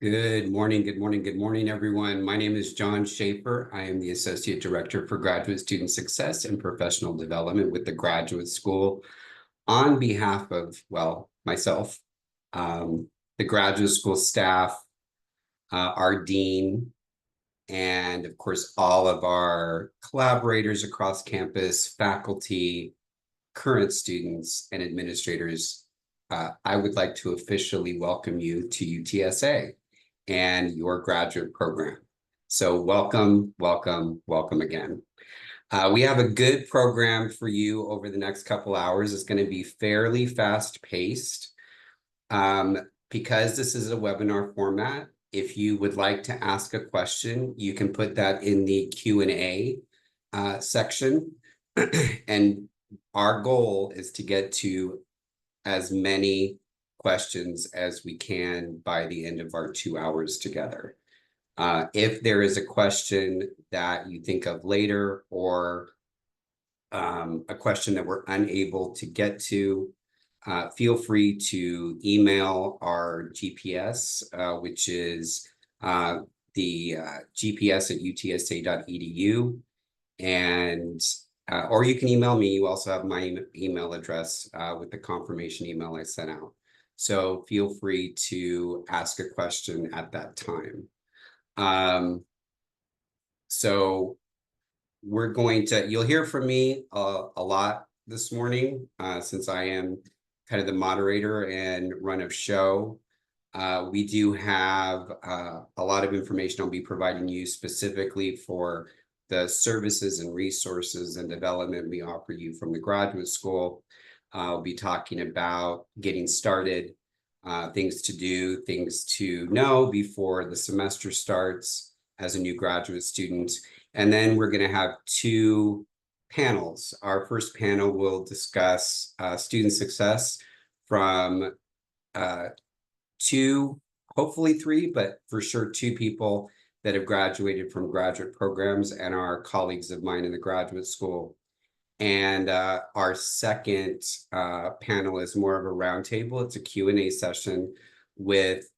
Good morning, good morning, good morning, everyone. My name is John Schaefer. I am the Associate Director for Graduate Student Success and Professional Development with the Graduate School. On behalf of, well, myself, the Graduate School staff, our dean, and of course, all of our collaborators across campus, faculty, current students, and administrators, I would like to officially welcome you to UTSA and your graduate program. So welcome, welcome, welcome again. We have a good program for you over the next couple hours. It's going to be fairly fast paced. Because this is a webinar format, if you would like to ask a question, you can put that in the Q&A section. And our goal is to get to as many questions as we can by the end of our 2 hours together. If there is a question that you think of later or a question that we're unable to get to, feel free to email our GPS, which is the gps@utsa.edu. And or you can email me. You also have my email address with the confirmation email I sent out. So feel free to ask a question at that time. So you'll hear from me a lot this morning since I am kind of the moderator and run of show. We do have a lot of information I'll be providing you specifically for the services and resources and development we offer you from the graduate school. I'll be talking about getting started, things to do, things to know before the semester starts as a new graduate student. And then we're going to have two panels. Our first panel will discuss student success from two, hopefully three, but for sure two people that have graduated from graduate programs and are colleagues of mine in the graduate school. And our second panel is more of a roundtable. It's a Q&A session with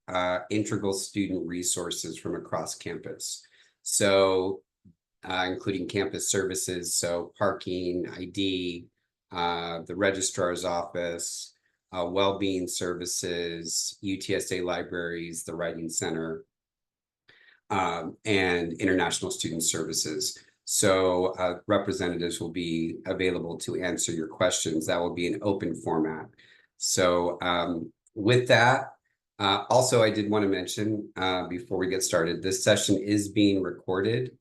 integral student resources from across campus. So including campus services, so parking, ID, the registrar's office, well-being services, UTSA libraries, the Writing Center, and international student services. So representatives will be available to answer your questions. That will be an open format. So with that, also I did want to mention before we get started, this session is being recorded.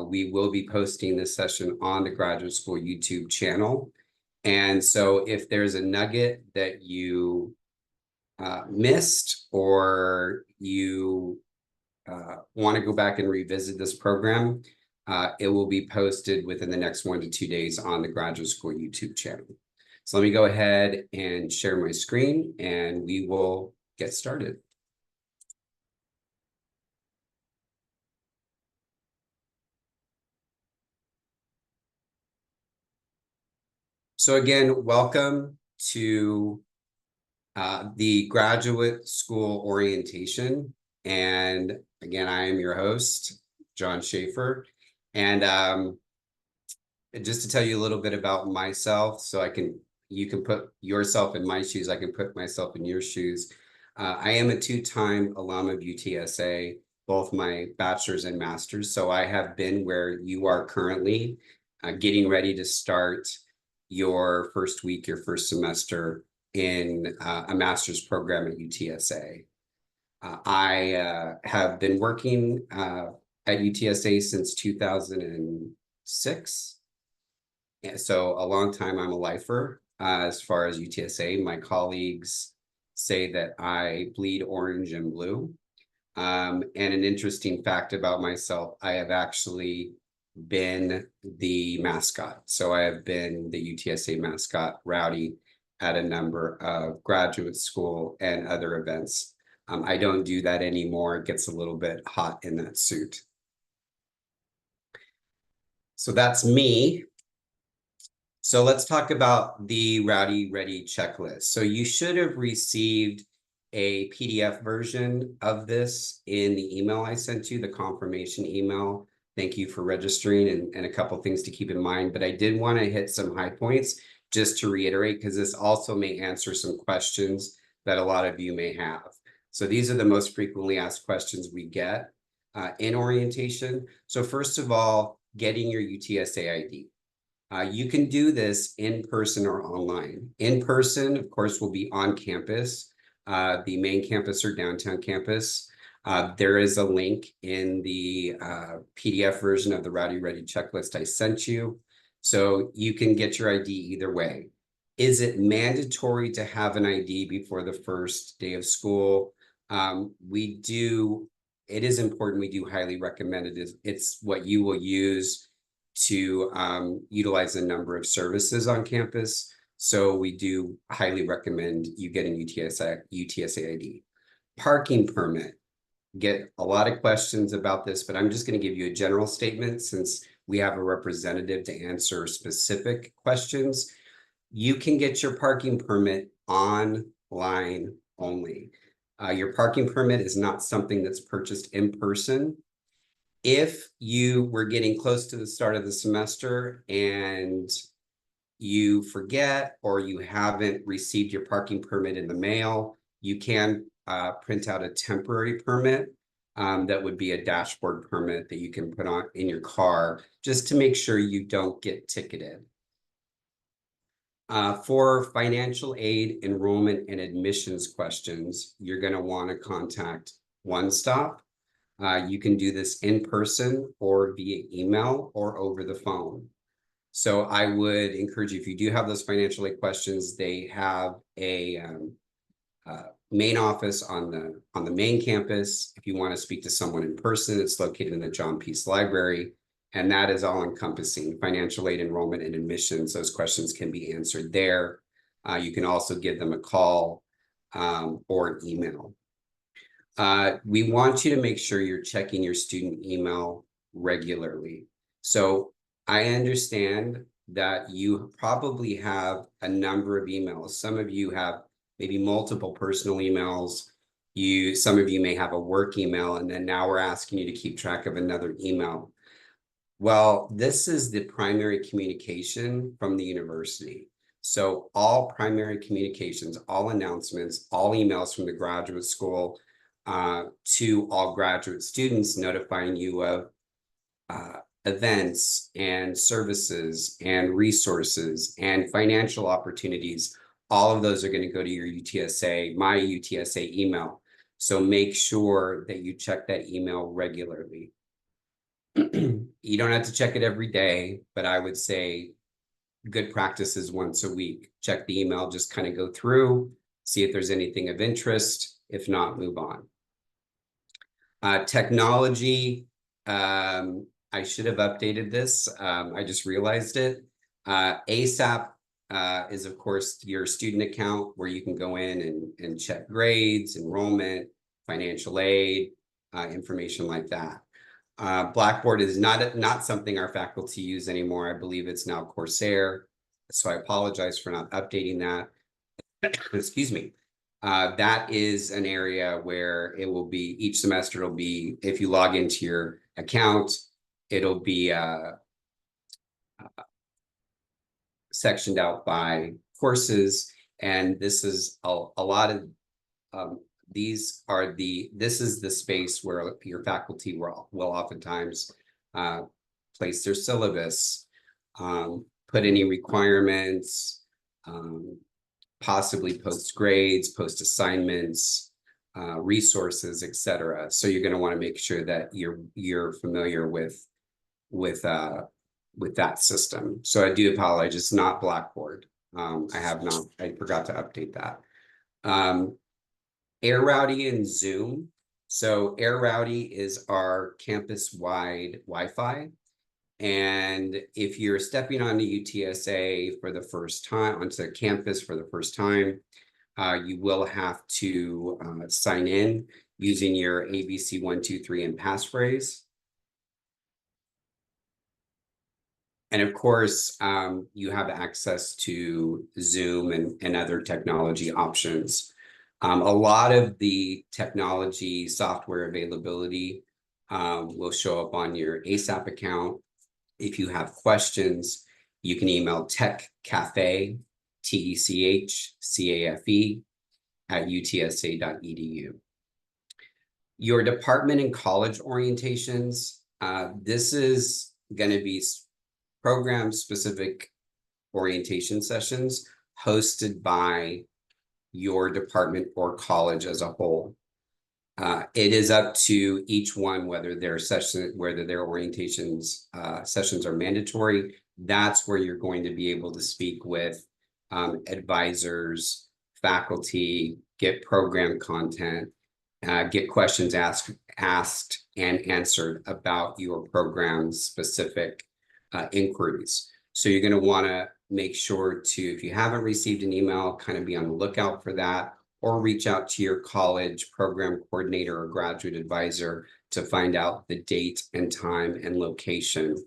We will be posting this session on the Graduate School YouTube channel. And so if there's a nugget that you missed or you want to go back and revisit this program, it will be posted within the next 1 to 2 days on the Graduate School YouTube channel. So let me go ahead and share my screen and we will get started. So again, welcome to the Graduate School Orientation. And again, I am your host, John Schaefer. And just to tell you a little bit about myself, so you can put yourself in my shoes, I can put myself in your shoes. I am a two-time alum of UTSA, both my bachelor's and master's. So I have been where you are currently, getting ready to start your first week, your first semester in a master's program at UTSA. I have been working at UTSA since 2006. So a long time. I'm a lifer as far as UTSA. My colleagues say that I bleed orange and blue. And an interesting fact about myself, I have actually been the mascot. So I have been the UTSA mascot, Rowdy, at a number of graduate school and other events. I don't do that anymore. It gets a little bit hot in that suit. So that's me. So let's talk about the Rowdy Ready checklist. So you should have received a PDF version of this in the email I sent you, the confirmation email. Thank you for registering, and a couple things to keep in mind, but I did want to hit some high points just to reiterate, because this also may answer some questions that a lot of you may have. So these are the most frequently asked questions we get in orientation. So first of all, getting your UTSA ID. You can do this in person or online. In person, of course, will be on campus, the main campus or downtown campus. There is a link in the PDF version of the Rowdy Ready checklist I sent you. So you can get your ID either way. Is it mandatory to have an ID before the first day of school? It is important. We do highly recommend it. It's what you will use to utilize a number of services on campus. So we do highly recommend you getting UTSA ID. Parking permit. Get a lot of questions about this, but I'm just going to give you a general statement since we have a representative to answer specific questions. You can get your parking permit online only. Your parking permit is not something that's purchased in person. If you were getting close to the start of the semester and you forget or you haven't received your parking permit in the mail, you can print out a temporary permit. That would be a dashboard permit that you can put on in your car just to make sure you don't get ticketed. For financial aid, enrollment, and admissions questions, you're going to want to contact One Stop. You can do this in person or via email or over the phone. So I would encourage you, if you do have those financial aid questions, they have a main office on the main campus. If you want to speak to someone in person, it's located in the John Peace Library. And that is all encompassing financial aid, enrollment, and admissions. Those questions can be answered there. You can also give them a call or an email. We want you to make sure you're checking your student email regularly. So I understand that you probably have a number of emails. Some of you have maybe multiple personal emails. Some of you may have a work email, and then now we're asking you to keep track of another email. Well, this is the primary communication from the university. So all primary communications, all announcements, all emails from the graduate school to all graduate students notifying you of events and services and resources and financial opportunities. All of those are going to go to your UTSA, my UTSA email. So make sure that you check that email regularly. You don't have to check it every day, but I would say good practice is once a week. Check the email, just kind of go through, see if there's anything of interest. If not, move on. Technology, I should have updated this. I just realized it. ASAP is, of course, your student account where you can go in and check grades, enrollment, financial aid, information like that. Blackboard is not something our faculty use anymore. I believe it's now Coursera. So I apologize for not updating that. Excuse me. That is an area where it will be each semester. It'll be, if you log into your account, it'll be sectioned out by courses. And this is a lot of this is the space where your faculty will oftentimes place their syllabus, put any requirements, possibly post grades, post assignments, resources, etc. So you're going to want to make sure that you're familiar with that system. So I do apologize. It's not Blackboard. I forgot to update that. AirRowdy and Zoom. So AirRowdy is our campus-wide Wi-Fi. And if you're stepping onto UTSA for the first time, onto campus for the first time, you will have to sign in using your ABC 123 and passphrase. And of course, you have access to Zoom and other technology options. A lot of the technology software availability will show up on your ASAP account. If you have questions, you can email techcafe, TECHCAFE @utsa.edu. Your department and college orientations, this is going to be program-specific orientation sessions hosted by your department or college as a whole. It is up to each one whether their orientations sessions are mandatory. That's where you're going to be able to speak with advisors, faculty, get program content, get questions asked and answered about your program specific inquiries. So you're going to want to make sure to, if you haven't received an email, kind of be on the lookout for that, or reach out to your college program coordinator or graduate advisor to find out the date and time and location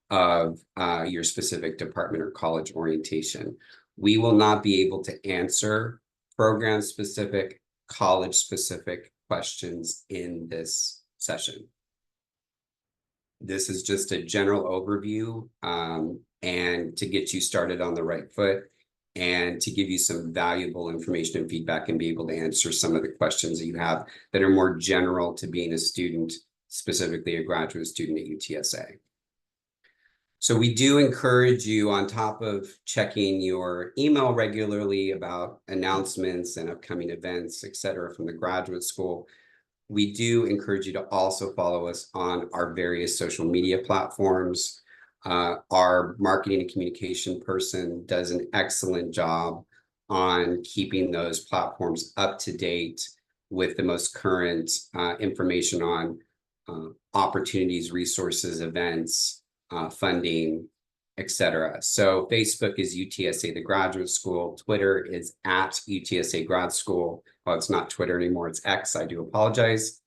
of your specific department or college orientation. We will not be able to answer program specific, college specific questions in this session. This is just a general overview and to get you started on the right foot and to give you some valuable information and feedback and be able to answer some of the questions that you have that are more general to being a student, specifically a graduate student at UTSA. So we do encourage you, on top of checking your email regularly about announcements and upcoming events, et cetera, from the graduate school, we do encourage you to also follow us on our various social media platforms. Our marketing and communication person does an excellent job on keeping those platforms up to date with the most current information on opportunities, resources, events, funding, etc. So Facebook is UTSA The Graduate School. Twitter is @UTSA Grad School. Well, it's not Twitter anymore, it's X. I do apologize.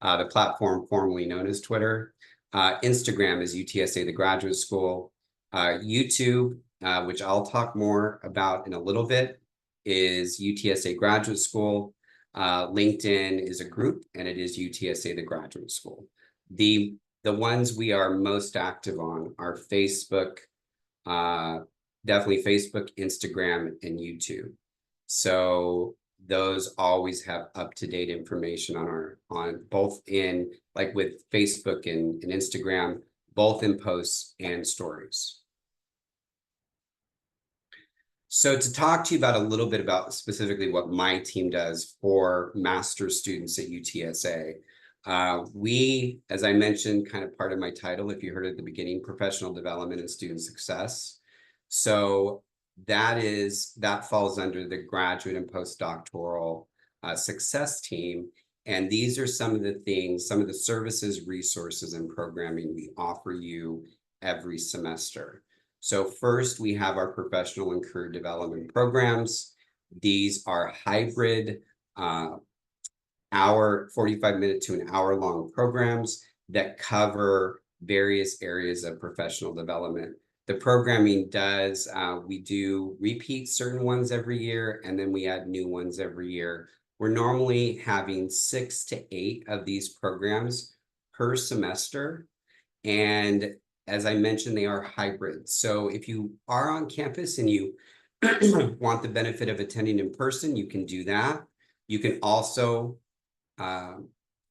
The platform formerly known as Twitter. Instagram is UTSA The Graduate School. YouTube, which I'll talk more about in a little bit, is UTSA Graduate School. LinkedIn is a group, and it is UTSA The Graduate School. The ones we are most active on are Facebook, definitely Facebook, Instagram, and YouTube. So those always have up-to-date information on both in, like with Facebook and Instagram, both in posts and stories. So to talk to you about a little bit about specifically what my team does for master's students at UTSA, we, as I mentioned, kind of part of my title, if you heard at the beginning, professional development and student success. So that falls under the graduate and postdoctoral success team. And these are some of the things, some of the services, resources, and programming we offer you every semester. So first, we have our professional and career development programs. These are hybrid 45-minute to an hour-long programs that cover various areas of professional development. The programming does, we do repeat certain ones every year, and then we add new ones every year. We're normally having 6 to 8 of these programs per semester. And as I mentioned, they are hybrid. So if you are on campus and you want the benefit of attending in person, you can do that. You can also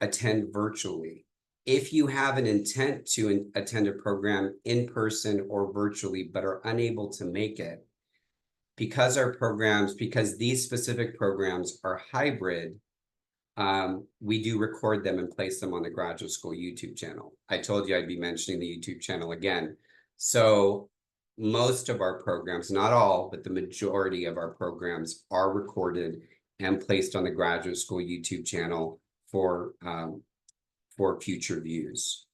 attend virtually. If you have an intent to attend a program in person or virtually, but are unable to make it, because these specific programs are hybrid, we do record them and place them on the graduate school YouTube channel. I told you I'd be mentioning the YouTube channel again. So most of our programs, not all, but the majority of our programs are recorded and placed on the graduate school YouTube channel for future views.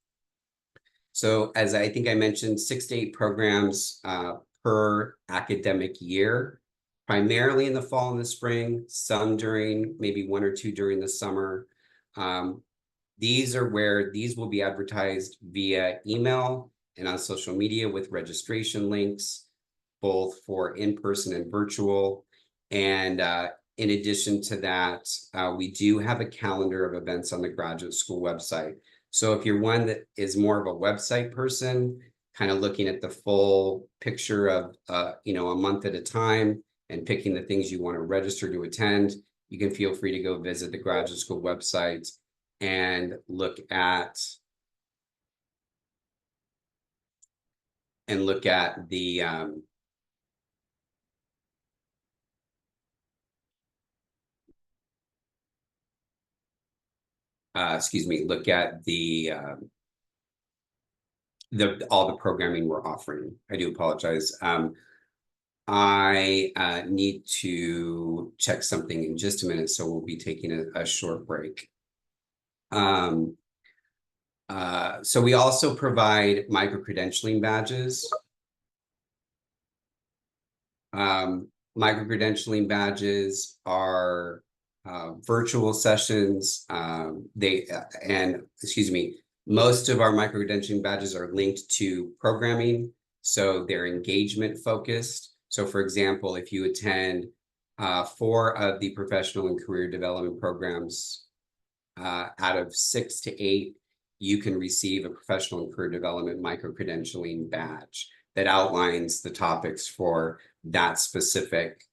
So as I think I mentioned, 6 to 8 programs per academic year, primarily in the fall and the spring, some during maybe 1 or 2 during the summer. These will be advertised via email and on social media with registration links, both for in-person and virtual. And In addition to that, we do have a calendar of events on the graduate school website. So if you're one that is more of a website person, kind of looking at the full picture of, a month at a time and picking the things you want to register to attend, you can feel free to go visit the graduate school website and look at the look at the all the programming we're offering. I do apologize. I need to check something in just a minute, so we'll be taking a short break. So we also provide micro-credentialing badges. Micro-credentialing badges are virtual sessions. Most of our micro-credentialing badges are linked to programming, so they're engagement focused. So for example, if you attend 4 of the professional and career development programs out of 6 to 8, you can receive a professional and career development micro-credentialing badge that outlines the topics for that specific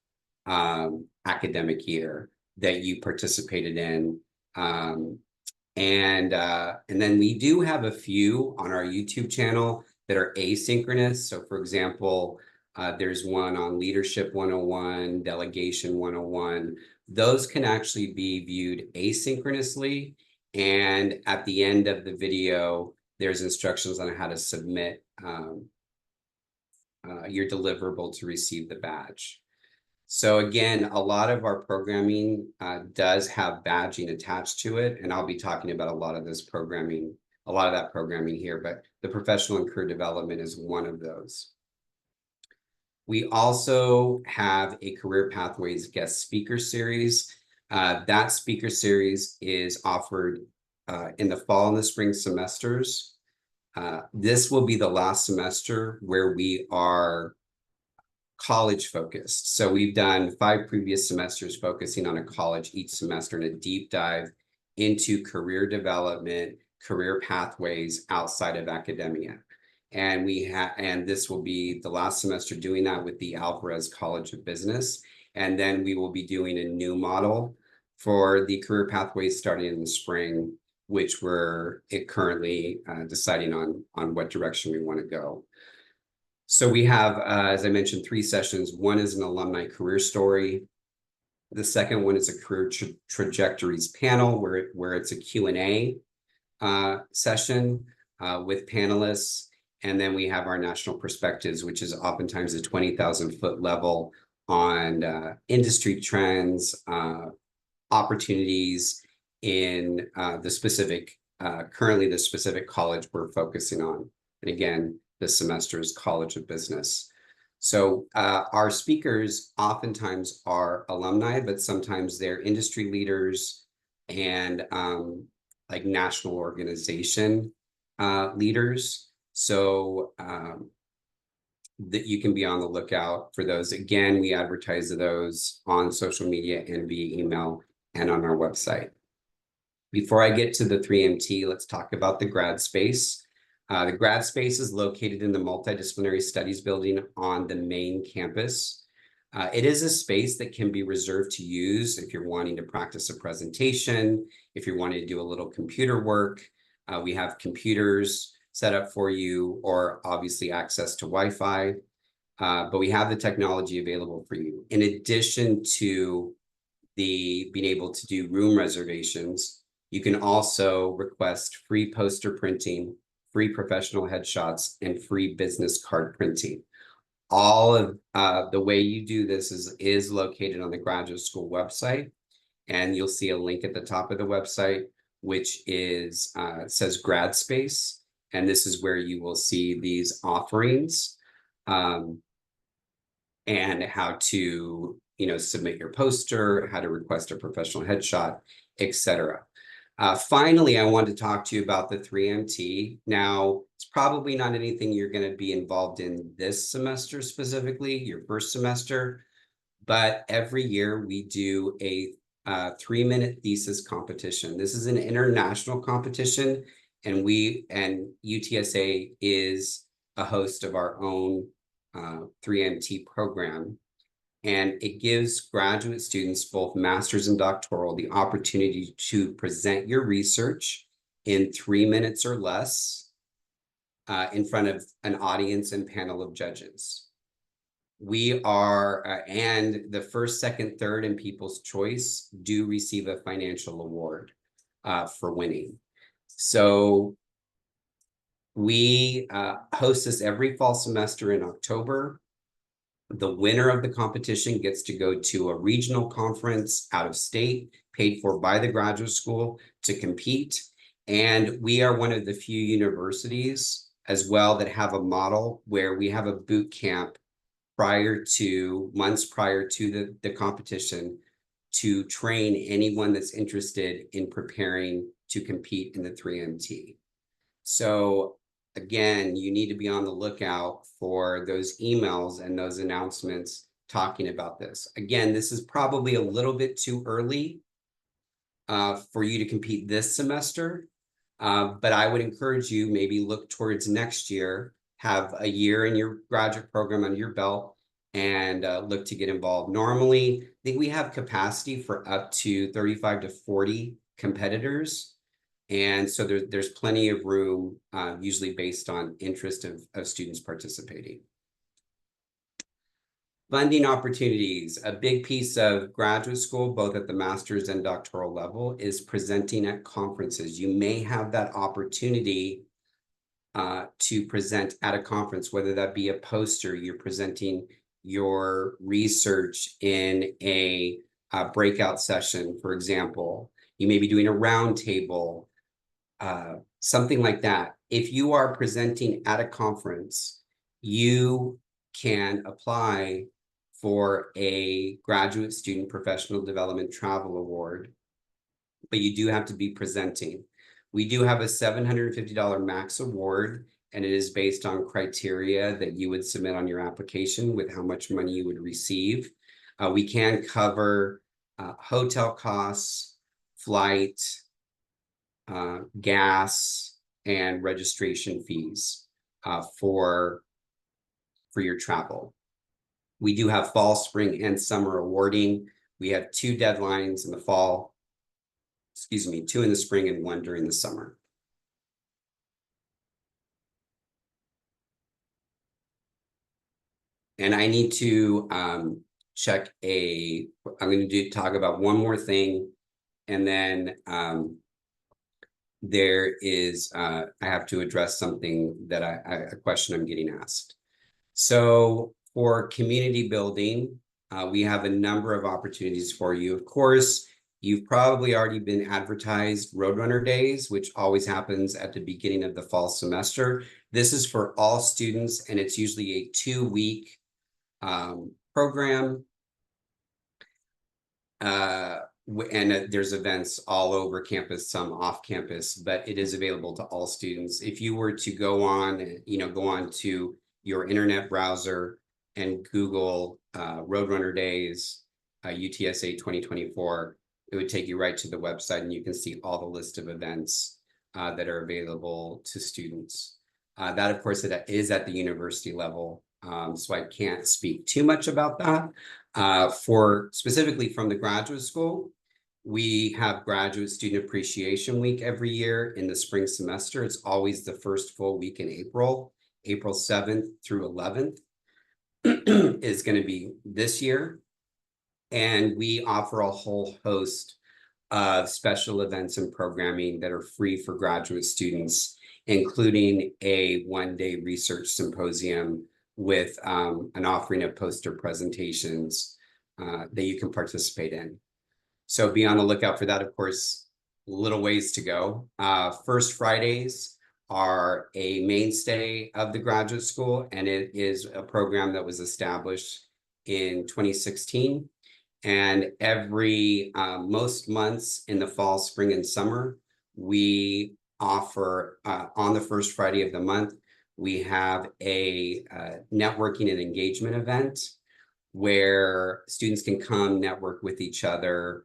academic year that you participated in. And then we do have a few on our YouTube channel that are asynchronous. So for example, there's one on Leadership 101, Delegation 101. Those can actually be viewed asynchronously. And at the end of the video, there's instructions on how to submit your deliverable to receive the badge. So again, a lot of our programming does have badging attached to it, and I'll be talking about a lot of that programming here, but the professional and career development is one of those. We also have a Career Pathways guest speaker series. That speaker series is offered in the fall and the spring semesters. This will be the last semester where we are college focused. So we've done 5 previous semesters focusing on a college each semester and a deep dive into career development, career pathways outside of academia. And this will be the last semester doing that with the Alvarez College of Business. And then we will be doing a new model for the career pathways starting in the spring, which we're currently deciding on what direction we want to go. So we have, as I mentioned, 3 sessions. One is an alumni career story. The second one is a career trajectories panel where it's a Q&A session with panelists. And then we have our national perspectives, which is oftentimes a 20,000-foot level on industry trends, opportunities in currently the specific college we're focusing on. And again, this semester's College of Business. So our speakers oftentimes are alumni, but sometimes they're industry leaders and like national organization leaders. So that you can be on the lookout for those. Again, we advertise those on social media and via email and on our website. Before I get to the 3MT, let's talk about the grad space. The grad space is located in the Multidisciplinary Studies building on the main campus. It is a space that can be reserved to use if you're wanting to practice a presentation, if you're wanting to do a little computer work. We have computers set up for you, or obviously access to Wi-Fi, but we have the technology available for you. In addition to being able to do room reservations, you can also request free poster printing, free professional headshots, and free business card printing. All of the way you do this is located on the graduate school website, and you'll see a link at the top of the website, which says grad space, and this is where you will see these offerings and how to submit your poster, how to request a professional headshot, etc. Finally, I want to talk to you about the 3MT. Now, it's probably not anything you're going to be involved in this semester specifically, your first semester, but every year we do a 3-minute thesis competition. This is an international competition, and UTSA is a host of our own 3MT program. And it gives graduate students, both master's and doctoral, the opportunity to present your research in 3 minutes or less in front of an audience and panel of judges. We are, and the first, second, third, and People's Choice do receive a financial award for winning. So we host this every fall semester in October. The winner of the competition gets to go to a regional conference out of state, paid for by the graduate school, to compete. And we are one of the few universities as well that have a model where we have a boot camp months prior to the competition to train anyone that's interested in preparing to compete in the 3MT. So again, you need to be on the lookout for those emails and those announcements talking about this. Again, this is probably a little bit too early for you to compete this semester, but I would encourage you maybe look towards next year, have a year in your graduate program under your belt, and look to get involved. Normally, I think we have capacity for up to 35 to 40 competitors. And so there's plenty of room, usually based on interest of students participating. Funding opportunities. A big piece of graduate school, both at the master's and doctoral level, is presenting at conferences. You may have that opportunity to present at a conference, whether that be a poster, you're presenting your research in a breakout session, for example. You may be doing a roundtable, something like that. If you are presenting at a conference, you can apply for a Graduate Student Professional Development Travel Award, but you do have to be presenting. We do have a $750 max award, and it is based on criteria that you would submit on your application with how much money you would receive. We can cover hotel costs, flight, gas, and registration fees for your travel. We do have fall, spring, and summer awarding. We have 2 deadlines in the fall, 2 in the spring and 1 during the summer. And I need to I'm going to talk about one more thing, and then there is, I have to address something that a question I'm getting asked. So for community building, we have a number of opportunities for you. Of course, you've probably already been advertised Roadrunner Days, which always happens at the beginning of the fall semester. This is for all students, and it's usually a 2-week program. And there's events all over campus, some off campus, but it is available to all students. If you were to go on to your internet browser and Google Roadrunner Days, UTSA 2024, it would take you right to the website, and you can see all the list of events that are available to students. That, of course, it is at the university level, so I can't speak too much about that. For specifically from the graduate school, we have Graduate Student Appreciation Week every year in the spring semester. It's always the first full week in April 7th through 11th is going to be this year. And we offer a whole host of special events and programming that are free for graduate students, including a 1-day research symposium with an offering of poster presentations that you can participate in. So be on the lookout for that. Of course, little ways to go. First Fridays are a mainstay of the graduate school, and it is a program that was established in 2016. And every most months in the fall, spring, and summer, we offer on the first Friday of the month, we have a networking and engagement event where students can come network with each other.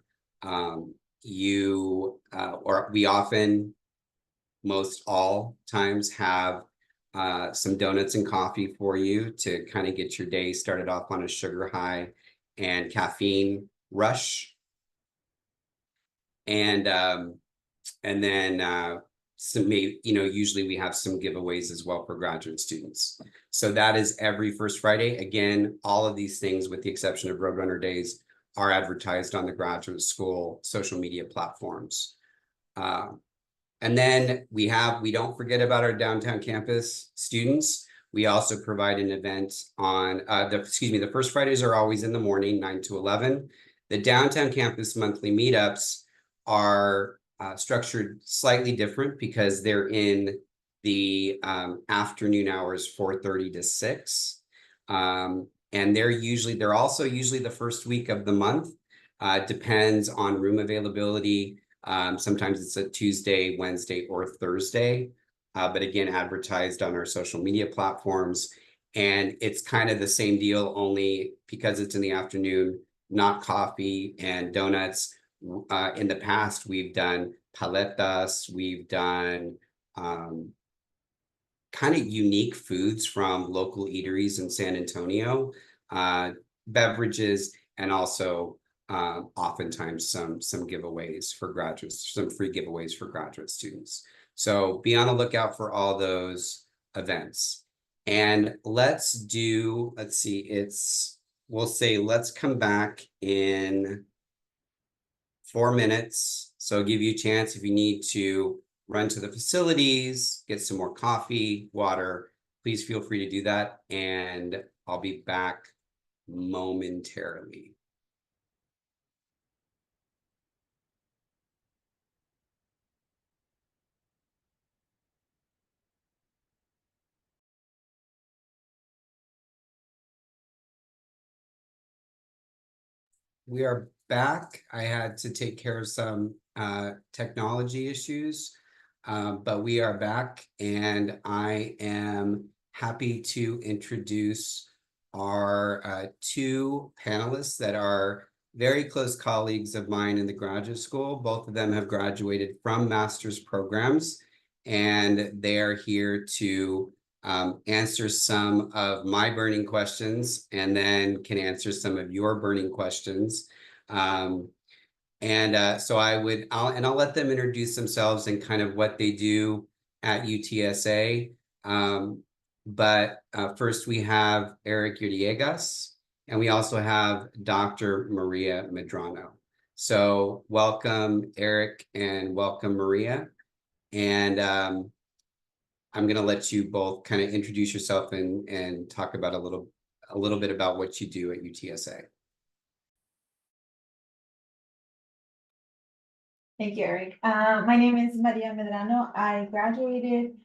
We often, most all times, have some donuts and coffee for you to kind of get your day started off on a sugar high and caffeine rush. And then usually we have some giveaways as well for graduate students. So that is every first Friday. Again, all of these things, with the exception of Roadrunner Days, are advertised on the graduate school social media platforms. And then we don't forget about our downtown campus students. We also provide an event on the first Fridays are always in the morning, 9 to 11. The downtown campus monthly meetups are structured slightly different because they're in the afternoon hours, 4:30 to 6. And they're also usually the first week of the month. Depends on room availability. Sometimes it's a Tuesday, Wednesday, or Thursday, but again, advertised on our social media platforms. And it's kind of the same deal, only because it's in the afternoon, not coffee and donuts. In the past, we've done paletas, we've done kind of unique foods from local eateries in San Antonio, beverages, and also oftentimes some giveaways for graduates, some free giveaways for graduate students. So be on the lookout for all those events. And let's come back in 4 minutes. So I'll give you a chance if you need to run to the facilities, get some more coffee, water, please feel free to do that. And I'll be back momentarily. We are back. I had to take care of some technology issues, but we are back, and I am happy to introduce our 2 panelists that are very close colleagues of mine in the graduate school. Both of them have graduated from master's programs, and they are here to answer some of my burning questions, and then can answer some of your burning questions. So I'll let them introduce themselves and kind of what they do at UTSA. But first we have Eric Uriegas, and we also have Dr. Maria Medrano. So welcome, Eric, and welcome, Maria. And I'm going to let you both kind of introduce yourself and talk about a little bit about what you do at UTSA. Thank you, Eric. My name is Maria Medrano. I graduated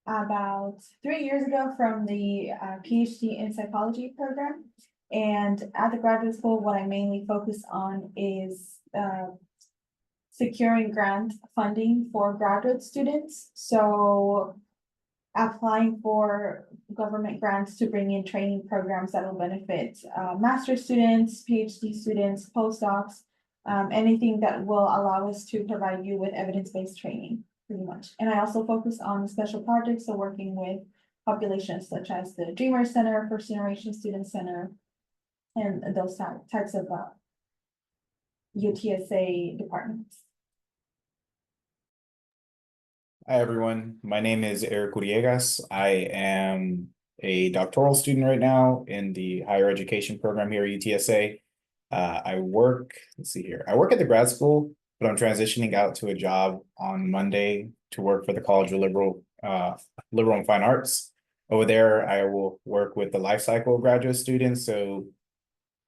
about 3 years ago from the PhD in psychology program. And at the graduate school, what I mainly focus on is securing grant funding for graduate students. So applying for government grants to bring in training programs that will benefit master's students, PhD students, postdocs, anything that will allow us to provide you with evidence-based training, pretty much. And I also focus on special projects, so working with populations such as the Dreamer Center, First Generation Student Center, and those types of UTSA departments. Hi, everyone. My name is Eric Uriegas. I am a doctoral student right now in the higher education program here at UTSA. I work at the grad school, but I'm transitioning out to a job on Monday to work for the College of Liberal and Fine Arts. Over there, I will work with the life cycle of graduate students. So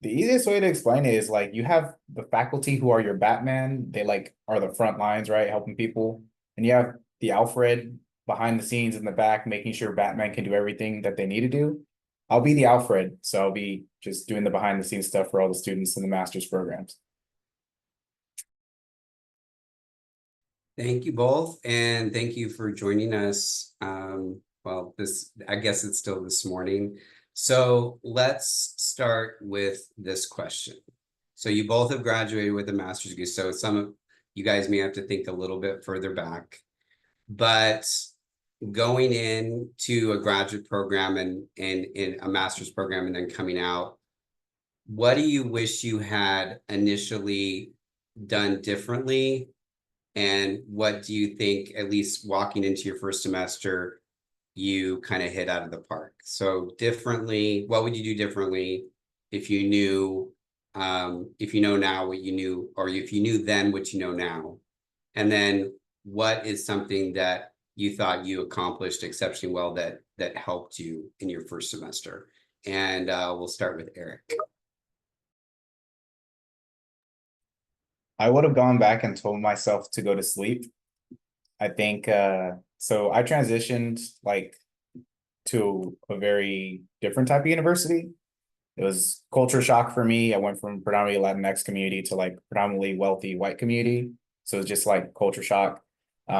the easiest way to explain it is like you have the faculty who are your Batman. They are the front lines, right? Helping people. And you have the Alfred behind the scenes in the back, making sure Batman can do everything that they need to do. I'll be the Alfred, so I'll be just doing the behind the scenes stuff for all the students in the master's programs. Thank you both, and thank you for joining us. Well, I guess it's still this morning. So let's start with this question. So you both have graduated with a master's degree, so some of you guys may have to think a little bit further back. But going into a graduate program and in a master's program and then coming out, what do you wish you had initially done differently? And what do you think, at least walking into your first semester, you kind of hit out of the park? So differently, what would you do differently if you knew, if you know now what you knew, or if you knew then what you know now? And then what is something that you thought you accomplished exceptionally well that helped you in your first semester? And we'll start with Eric. I would have gone back and told myself to go to sleep. I think so I transitioned like to a very different type of university. It was culture shock for me. I went from predominantly Latinx community to like predominantly wealthy white community. So it's just like culture shock. But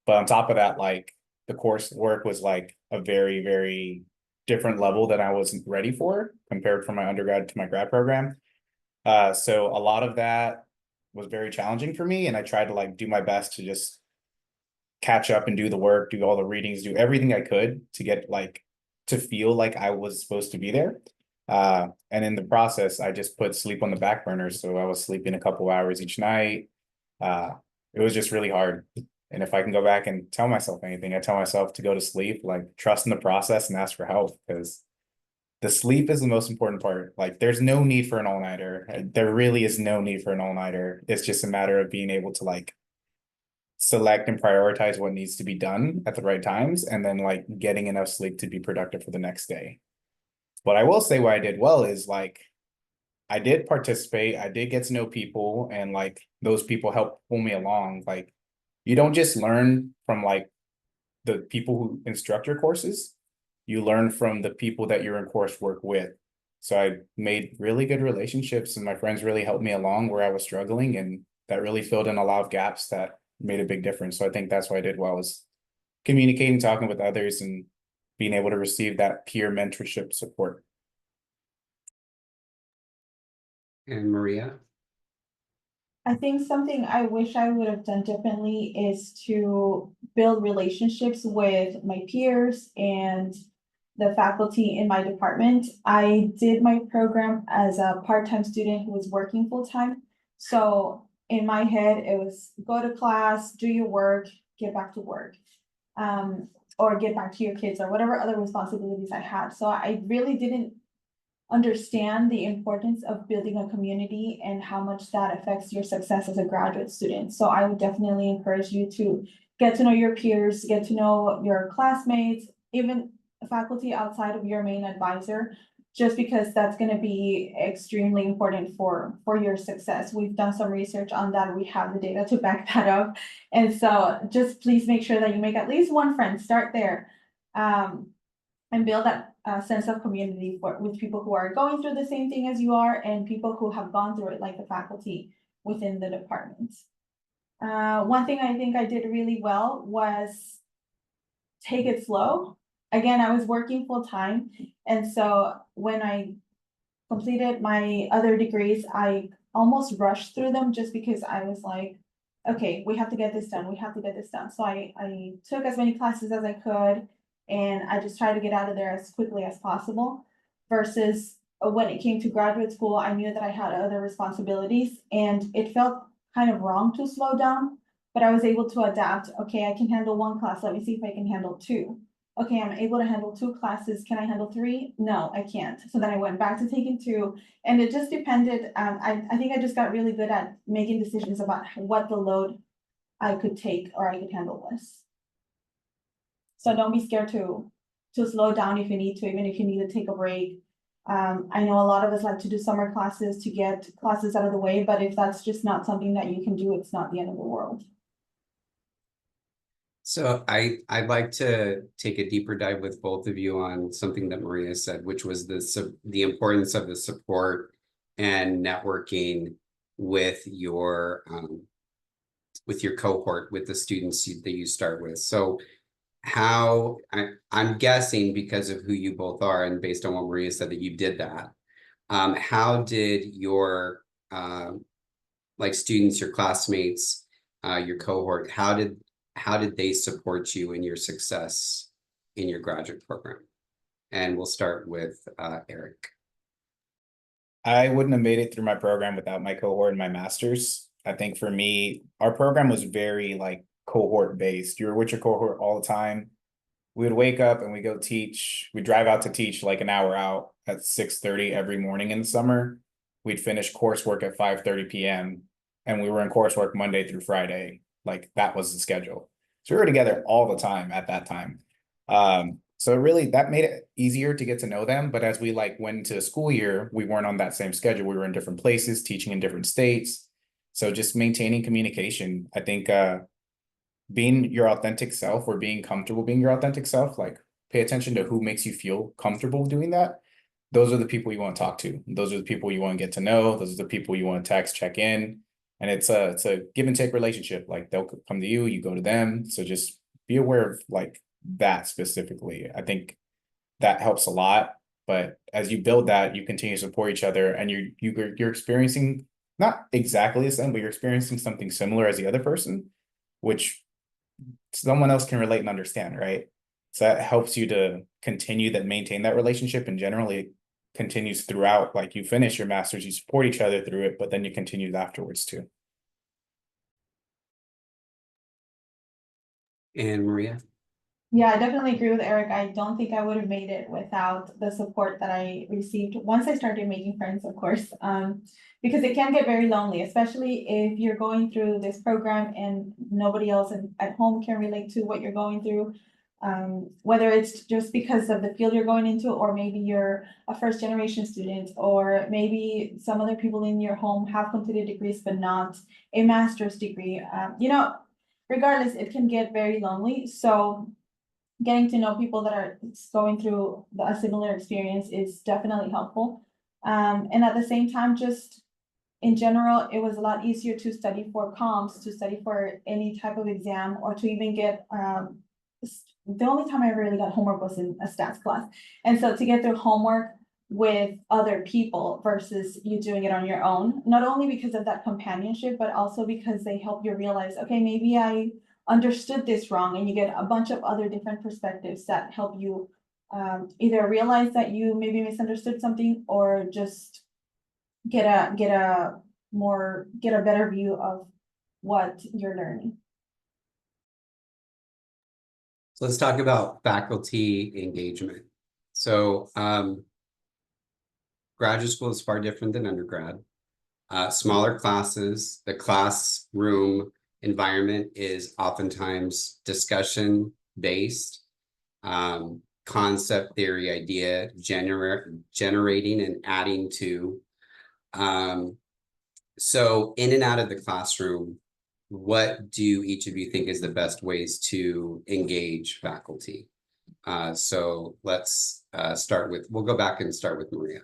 on top of that, like the coursework was like a very, very different level that I wasn't ready for compared from my undergrad to my grad program. So a lot of that was very challenging for me. And I tried to like do my best to just catch up and do the work, do all the readings, do everything I could to get like to feel like I was supposed to be there. And in the process, I just put sleep on the back burner. So I was sleeping a couple hours each night. It was just really hard. And if I can go back and tell myself anything, I tell myself to go to sleep, like trust in the process and ask for help, because the sleep is the most important part. Like there's no need for an all-nighter. There really is no need for an all-nighter. It's just a matter of being able to like select and prioritize what needs to be done at the right times, and then like getting enough sleep to be productive for the next day. What I will say what I did well is like I did participate, I did get to know people, and like those people helped pull me along. Like you don't just learn from like the people who instruct your courses, you learn from the people that you're in coursework with. So I made really good relationships, and my friends really helped me along where I was struggling, and that really filled in a lot of gaps that made a big difference. So I think that's what I did well, is communicating, talking with others, and being able to receive that peer mentorship support. And Maria? I think something I wish I would have done differently is to build relationships with my peers and the faculty in my department. I did my program as a part-time student who was working full-time. So in my head, it was go to class, do your work, get back to work. Or get back to your kids or whatever other responsibilities I had. So I really didn't understand the importance of building a community and how much that affects your success as a graduate student. So I would definitely encourage you to get to know your peers, get to know your classmates, even faculty outside of your main advisor, just because that's going to be extremely important for your success. We've done some research on that. We have the data to back that up. And so just please make sure that you make at least one friend, start there. And build that sense of community with people who are going through the same thing as you are, and people who have gone through it, like the faculty within the department. One thing I think I did really well was take it slow. Again, I was working full time, and so when I completed my other degrees, I almost rushed through them just because I was like, okay, we have to get this done. We have to get this done. So I took as many classes as I could, and I just tried to get out of there as quickly as possible. Versus when it came to graduate school, I knew that I had other responsibilities, and it felt kind of wrong to slow down, but I was able to adapt. Okay, I can handle one class. Let me see if I can handle two. Okay, I'm able to handle two classes. Can I handle three? No, I can't. So then I went back to taking two, and it just depended. I think I just got really good at making decisions about what the load I could take or I could handle less. So don't be scared to slow down if you need to, even if you need to take a break. I know a lot of us like to do summer classes to get classes out of the way, but if that's just not something that you can do, it's not the end of the world. So I'd like to take a deeper dive with both of you on something that Maria said, which was the importance of the support and networking with your cohort, with the students that you start with. So I'm guessing because of who you both are and based on what Maria said that you did that. How did your like students, your classmates, your cohort, how did they support you in your success in your graduate program? And we'll start with Eric. I wouldn't have made it through my program without my cohort and my masters. I think for me, our program was very like cohort based. You're with your cohort all the time. We would wake up and we go teach. We drive out to teach like an hour out at 6:30 every morning in the summer. We'd finish coursework at 5:30 p.m. and we were in coursework Monday through Friday. Like that was the schedule. So we were together all the time at that time. So really that made it easier to get to know them. But as we like went into the school year, we weren't on that same schedule. We were in different places, teaching in different states. So just maintaining communication. I think being your authentic self or being comfortable being your authentic self, like pay attention to who makes you feel comfortable doing that. Those are the people you want to talk to. Those are the people you want to get to know. Those are the people you want to text, check in. And it's a give and take relationship. Like they'll come to you, you go to them. So just be aware of like that specifically. I think that helps a lot. But as you build that, you continue to support each other and you're experiencing not exactly the same, but you're experiencing something similar as the other person, which someone else can relate and understand, right? So that helps you to continue that, maintain that relationship, and generally continues throughout. Like you finish your master's, you support each other through it, but then you continue afterwards too. And Maria? Yeah, I definitely agree with Eric. I don't think I would have made it without the support that I received once I started making friends, of course. Because it can get very lonely, especially if you're going through this program and nobody else at home can relate to what you're going through. Whether it's just because of the field you're going into, or maybe you're a first generation student, or maybe some other people in your home have completed degrees, but not a master's degree. Regardless, it can get very lonely. So getting to know people that are going through a similar experience is definitely helpful. And at the same time, just in general, it was a lot easier to study for comps, to study for any type of exam, or to even get, the only time I ever really got homework was in a stats class. And so to get through homework with other people versus you doing it on your own, not only because of that companionship, but also because they help you realize, okay, maybe I understood this wrong, and you get a bunch of other different perspectives that help you either realize that you maybe misunderstood something, or just get a better view of what you're learning. So let's talk about faculty engagement. So graduate school is far different than undergrad. Smaller classes, the classroom environment is oftentimes discussion based, concept theory, idea generating and adding to. So in and out of the classroom, what do each of you think is the best ways to engage faculty? So let's we'll go back and start with Maria.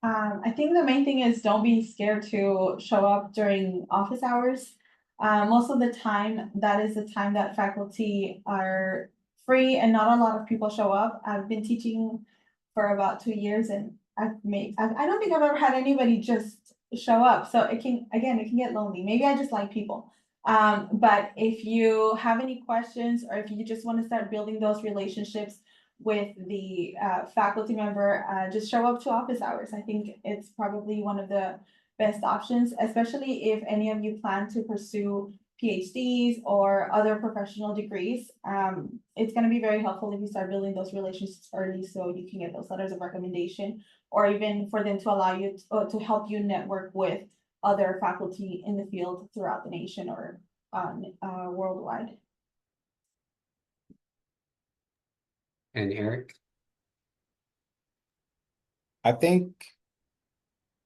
I think the main thing is don't be scared to show up during office hours. Most of the time, that is the time that faculty are free and not a lot of people show up. I've been teaching for about 2 years, and I don't think I've ever had anybody just show up. So it can get lonely. Maybe I just like people. But if you have any questions, or if you just want to start building those relationships with the faculty member, just show up to office hours. I think it's probably one of the best options, especially if any of you plan to pursue PhDs or other professional degrees. It's going to be very helpful if you start building those relationships early, so you can get those letters of recommendation, or even for them to allow you to help you network with other faculty in the field throughout the nation or worldwide. And Eric? I think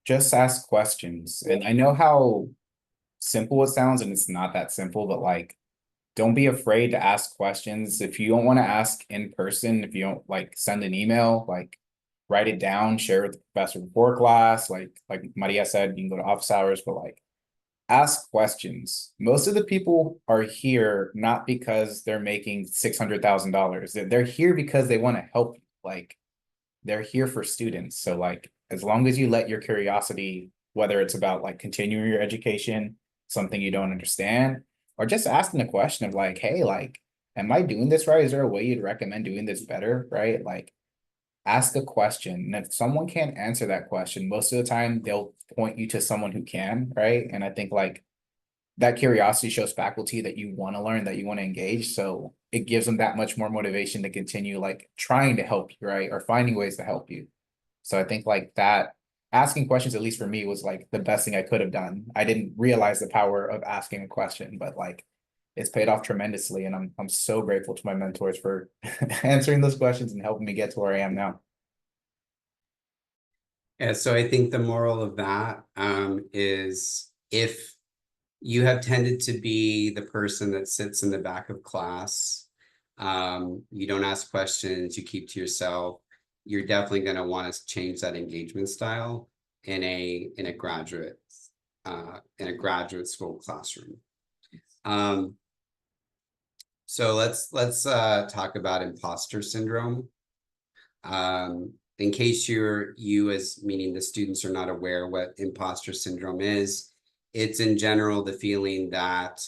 just ask questions. And I know how simple it sounds, and it's not that simple, but like, don't be afraid to ask questions. If you don't want to ask in person, if you don't like send an email, like write it down, share with the professor before class. Like Maria said, you can go to office hours, but like ask questions. Most of the people are here not because they're making $600,000. They're here because they want to help you. Like, they're here for students. So like, as long as you let your curiosity, whether it's about like continuing your education, something you don't understand, or just asking a question of like, hey, like, am I doing this right? Is there a way you'd recommend doing this better? Right? Like, ask a question. And if someone can't answer that question, most of the time they'll point you to someone who can, right? And I think like that curiosity shows faculty that you want to learn, that you want to engage. So it gives them that much more motivation to continue like trying to help you, right? Or finding ways to help you. So I think like that asking questions, at least for me, was like the best thing I could have done. I didn't realize the power of asking a question, but like it's paid off tremendously. And I'm so grateful to my mentors for answering those questions and helping me get to where I am now. Yeah, so I think the moral of that is if you have tended to be the person that sits in the back of class, you don't ask questions, you keep to yourself, you're definitely going to want to change that engagement style in a graduate school classroom. So let's talk about imposter syndrome. In case you as meaning the students are not aware what imposter syndrome is, it's in general the feeling that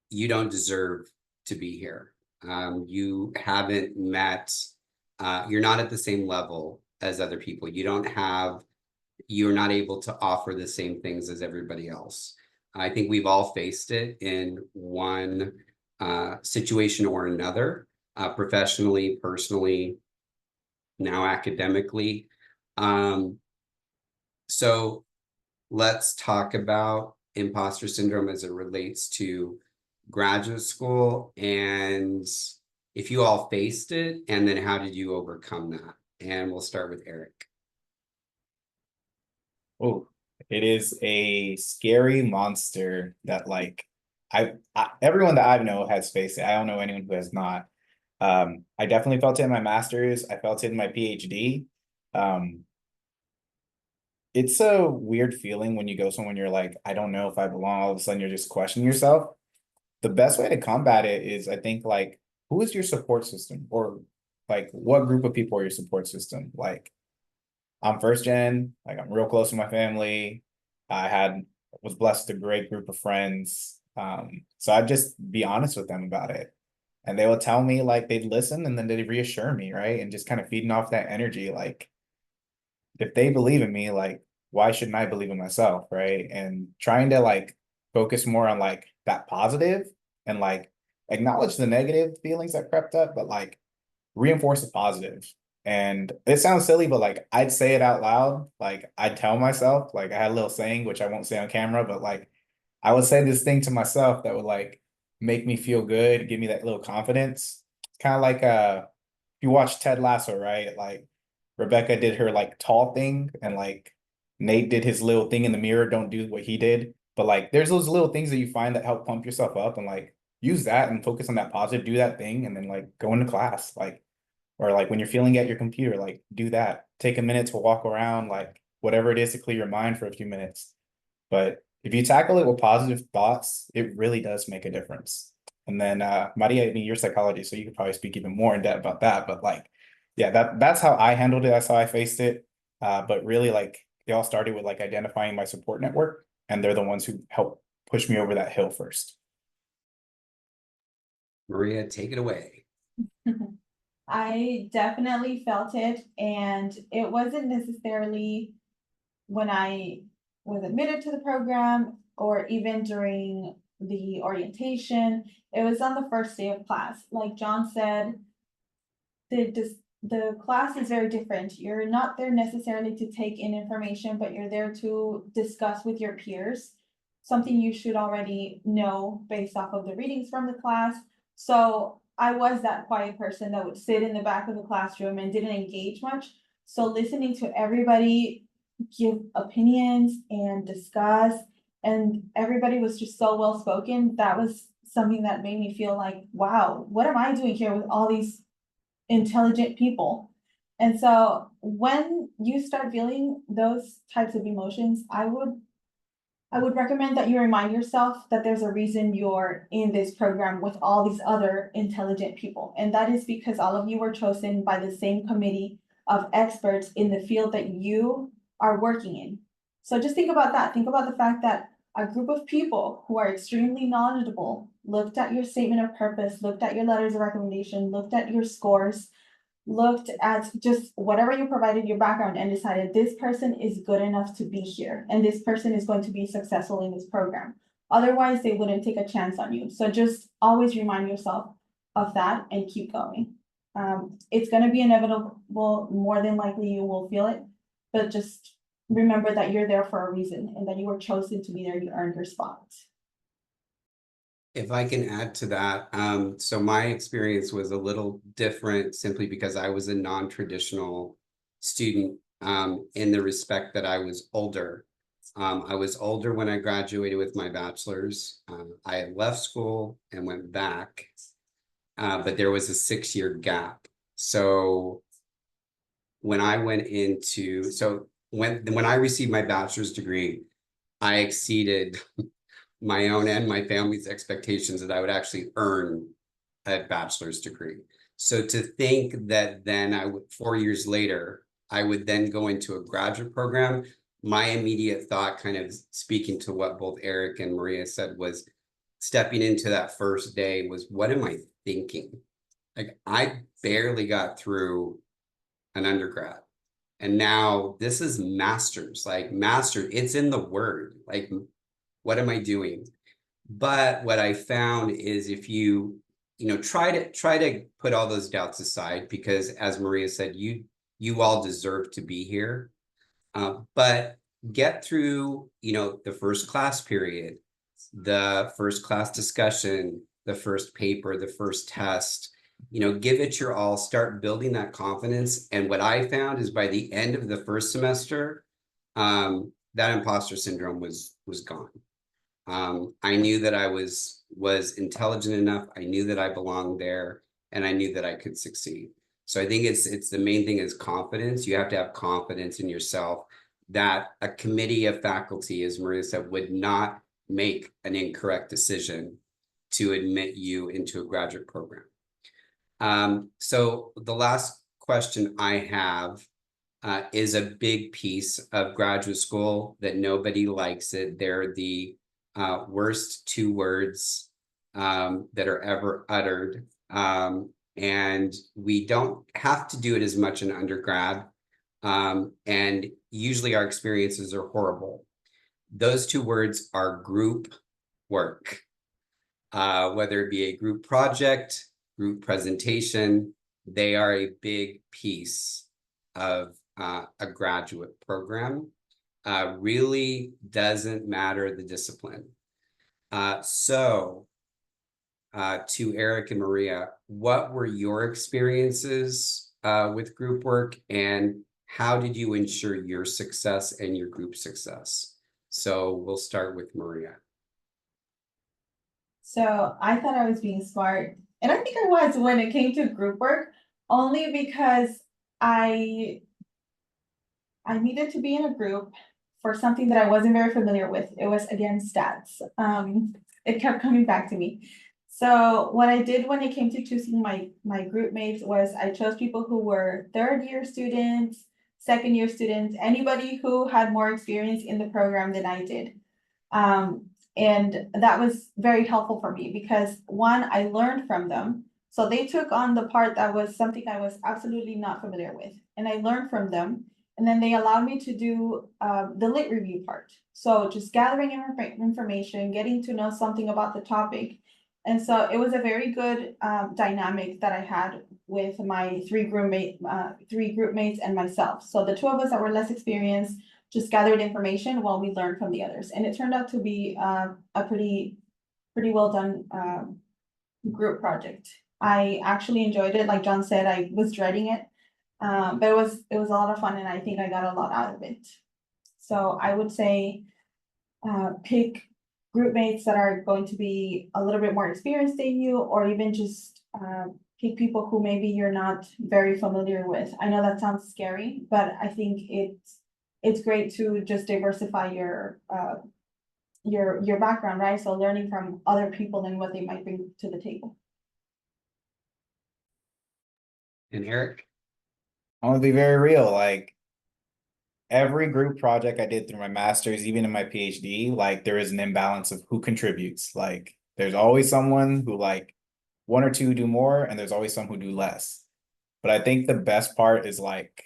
you don't deserve to be here. You haven't met, you're not at the same level as other people. You're not able to offer the same things as everybody else. I think we've all faced it in one situation or another, professionally, personally, now academically. So let's talk about imposter syndrome as it relates to graduate school, and if you all faced it, and then how did you overcome that? And we'll start with Eric. Oh, it is a scary monster that like everyone that I know has faced it. I don't know anyone who has not. I definitely felt it in my master's. I felt it in my PhD. It's a weird feeling when you go somewhere and you're like, I don't know if I belong. All of a sudden, you're just questioning yourself. The best way to combat it is, I think, like, who is your support system, or like what group of people are your support system? Like, I'm first gen, like I'm real close to my family. Was blessed with a great group of friends. So I'd just be honest with them about it. And they would tell me like they'd listen and then they'd reassure me, right? And just kind of feeding off that energy. Like if they believe in me, like why shouldn't I believe in myself, right? And trying to like focus more on like that positive and like acknowledge the negative feelings that crept up, but like reinforce the positive. And it sounds silly, but like I'd say it out loud. Like I'd tell myself, like I had a little saying, which I won't say on camera, but like I would say this thing to myself that would like make me feel good, give me that little confidence. Kind of like if you watch Ted Lasso, right? Like Rebecca did her like tall thing and like Nate did his little thing in the mirror, don't do what he did. But like there's those little things that you find that help pump yourself up and like use that and focus on that positive, do that thing, and then like go into class. Like or like when you're feeling at your computer, like do that. Take a minute to walk around, like whatever it is to clear your mind for a few minutes. But if you tackle it with positive thoughts, it really does make a difference. And then Maria, I mean, you're psychology, so you could probably speak even more in depth about that. But like, yeah, that's how I handled it. That's how I faced it. But really, like, it all started with like identifying my support network, and they're the ones who help push me over that hill first. Maria, take it away. I definitely felt it, and it wasn't necessarily when I was admitted to the program or even during the orientation. It was on the first day of class. Like John said, the class is very different. You're not there necessarily to take in information, but you're there to discuss with your peers. Something you should already know based off of the readings from the class. So I was that quiet person that would sit in the back of the classroom and didn't engage much. So listening to everybody give opinions and discuss, and everybody was just so well spoken. That was something that made me feel like, wow, what am I doing here with all these intelligent people? And so when you start feeling those types of emotions, I would I would recommend that you remind yourself that there's a reason you're in this program with all these other intelligent people. And that is because all of you were chosen by the same committee of experts in the field that you are working in. So just think about that. Think about the fact that a group of people who are extremely knowledgeable looked at your statement of purpose, looked at your letters of recommendation, looked at your scores, looked at just whatever you provided your background and decided this person is good enough to be here and this person is going to be successful in this program. Otherwise, they wouldn't take a chance on you. So just always remind yourself of that and keep going. It's going to be inevitable. More than likely you will feel it, but just remember that you're there for a reason and that you were chosen to be there. You earned your spot. If I can add to that, so my experience was a little different simply because I was a non-traditional student in the respect that I was older. I was older when I graduated with my bachelor's. I had left school and went back, but there was a 6-year gap. So when I went into, when I received my bachelor's degree, I exceeded my own and my family's expectations that I would actually earn a bachelor's degree. So to think that then 4 years later, I would then go into a graduate program, my immediate thought, kind of speaking to what both Eric and Maria said, was stepping into that first day was, what am I thinking? Like, I barely got through an undergrad. And now this is master's, like master, it's in the word, like, what am I doing? But what I found is if you try to put all those doubts aside, because as Maria said, you all deserve to be here. But get through, the first class period, the first class discussion, the first paper, the first test, give it your all, start building that confidence. And what I found is by the end of the first semester, that imposter syndrome was gone. I knew that I was intelligent enough. I knew that I belonged there, and I knew that I could succeed. So I think it's the main thing is confidence. You have to have confidence in yourself that a committee of faculty, as Maria said, would not make an incorrect decision to admit you into a graduate program. So the last question I have is a big piece of graduate school that nobody likes it. They're the worst 2 words that are ever uttered. And we don't have to do it as much in undergrad. And usually our experiences are horrible. Those 2 words are group work. Whether it be a group project, group presentation, they are a big piece of a graduate program. Really doesn't matter the discipline. So to Eric and Maria, what were your experiences with group work, and how did you ensure your success and your group success? So we'll start with Maria. So I thought I was being smart, and I think I was when it came to group work, only because I needed to be in a group for something that I wasn't very familiar with. It was, again, stats. It kept coming back to me. So what I did when it came to choosing my group mates was I chose people who were 3rd-year students, 2nd-year students, anybody who had more experience in the program than I did. And that was very helpful for me because, one, I learned from them. So they took on the part that was something I was absolutely not familiar with, and I learned from them. And then they allowed me to do the lit review part. So just gathering information, getting to know something about the topic. And so it was a very good dynamic that I had with my 3 group mates and myself. So the 2 of us that were less experienced just gathered information while we learned from the others. And it turned out to be a pretty well done group project. I actually enjoyed it. Like John said, I was dreading it. But it was a lot of fun, and I think I got a lot out of it. So I would say pick group mates that are going to be a little bit more experienced than you, or even just pick people who maybe you're not very familiar with. I know that sounds scary, but I think it's great to just diversify your your background, right? So learning from other people and what they might bring to the table. And Eric? I want to be very real, like every group project I did through my master's, even in my PhD, like there is an imbalance of who contributes. Like there's always someone who like one or two do more, and there's always some who do less. But I think the best part is like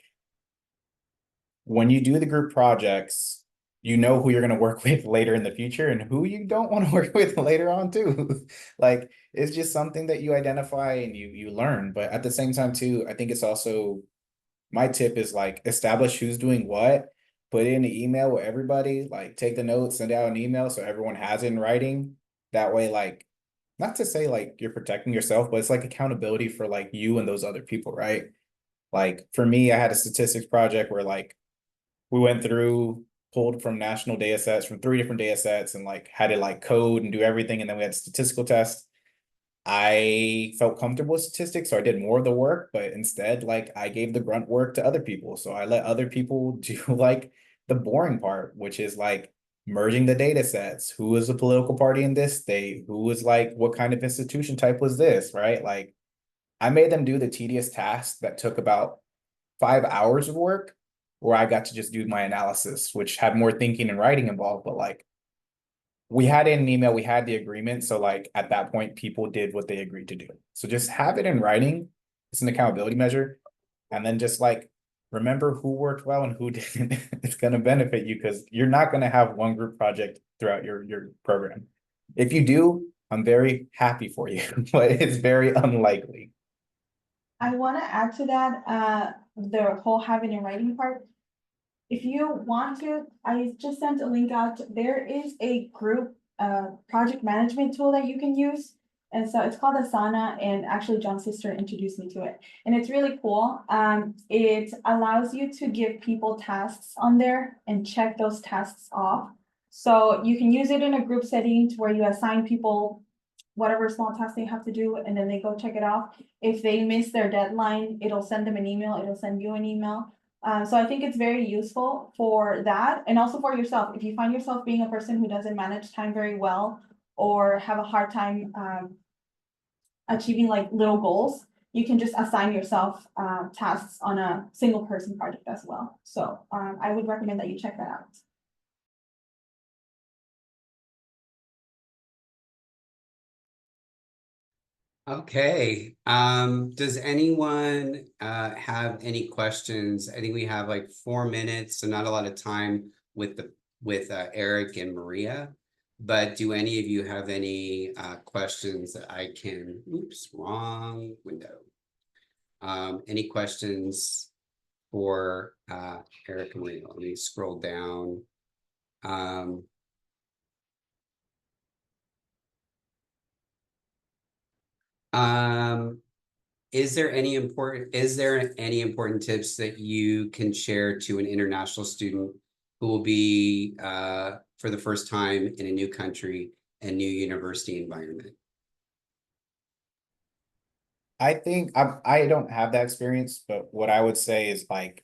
when you do the group projects, you know who you're going to work with later in the future and who you don't want to work with later on too. Like it's just something that you identify and you learn. But at the same time too, I think it's also my tip is like establish who's doing what, put in an email with everybody, like take the notes, send out an email so everyone has it in writing. That way, like, not to say like you're protecting yourself, but it's like accountability for like you and those other people, right? Like for me, I had a statistics project where like we went through, pulled from national data sets from 3 different data sets and like had to like code and do everything. And then we had statistical tests. I felt comfortable with statistics, so I did more of the work, but instead, like I gave the grunt work to other people. So I let other people do like the boring part, which is like merging the data sets. Who was the political party in this state? Who was like, what kind of institution type was this, right? Like I made them do the tedious tasks that took about 5 hours of work, where I got to just do my analysis, which had more thinking and writing involved, but like we had it in an email, we had the agreement. So like at that point, people did what they agreed to do. So just have it in writing. It's an accountability measure. And then just like remember who worked well and who didn't. It's going to benefit you because you're not going to have one group project throughout your program. If you do, I'm very happy for you, but it's very unlikely. I want to add to that, the whole having in writing part. If you want to, I just sent a link out. There is a group, project management tool that you can use. And so it's called Asana, and actually John's sister introduced me to it. And it's really cool. It allows you to give people tasks on there and check those tasks off. So you can use it in a group setting to where you assign people whatever small task they have to do, and then they go check it off. If they miss their deadline, it'll send them an email, it'll send you an email. So I think it's very useful for that, and also for yourself. If you find yourself being a person who doesn't manage time very well or have a hard time achieving like little goals, you can just assign yourself tasks on a single person project as well. So I would recommend that you check that out. Okay, does anyone have any questions? I think we have like 4 minutes, so not a lot of time with Eric and Maria. But do any of you have any questions that I can, oops, wrong window. Any questions for Eric and Maria? Let me scroll down. Is there any important tips that you can share to an international student who will be for the first time in a new country and new university environment? I think I don't have that experience, but what I would say is like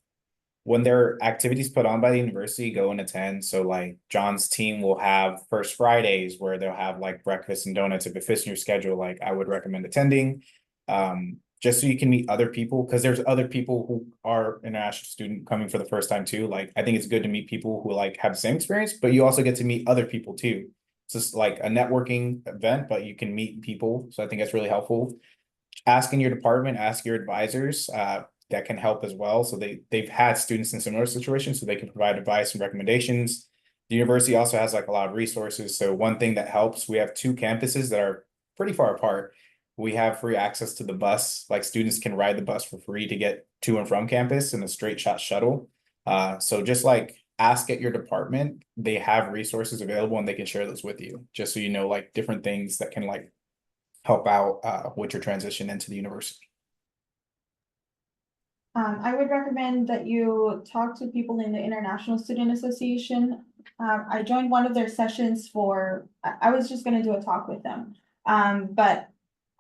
when there are activities put on by the university, go and attend. So like John's team will have First Fridays where they'll have like breakfast and donuts. If it fits in your schedule, like I would recommend attending. Just so you can meet other people, because there's other people who are international student coming for the first time too. Like I think it's good to meet people who like have the same experience, but you also get to meet other people too. It's just like a networking event, but you can meet people. So I think that's really helpful. Ask in your department, ask your advisors, that can help as well. So they've had students in similar situations, so they can provide advice and recommendations. The university also has like a lot of resources. So one thing that helps, we have 2 campuses that are pretty far apart. We have free access to the bus, like students can ride the bus for free to get to and from campus in a straight shot shuttle. So just like ask at your department, they have resources available and they can share those with you, just so you know like different things that can like help out with your transition into the university. I would recommend that you talk to people in the International Student Association. I joined one of their sessions for, I was just gonna do a talk with them. But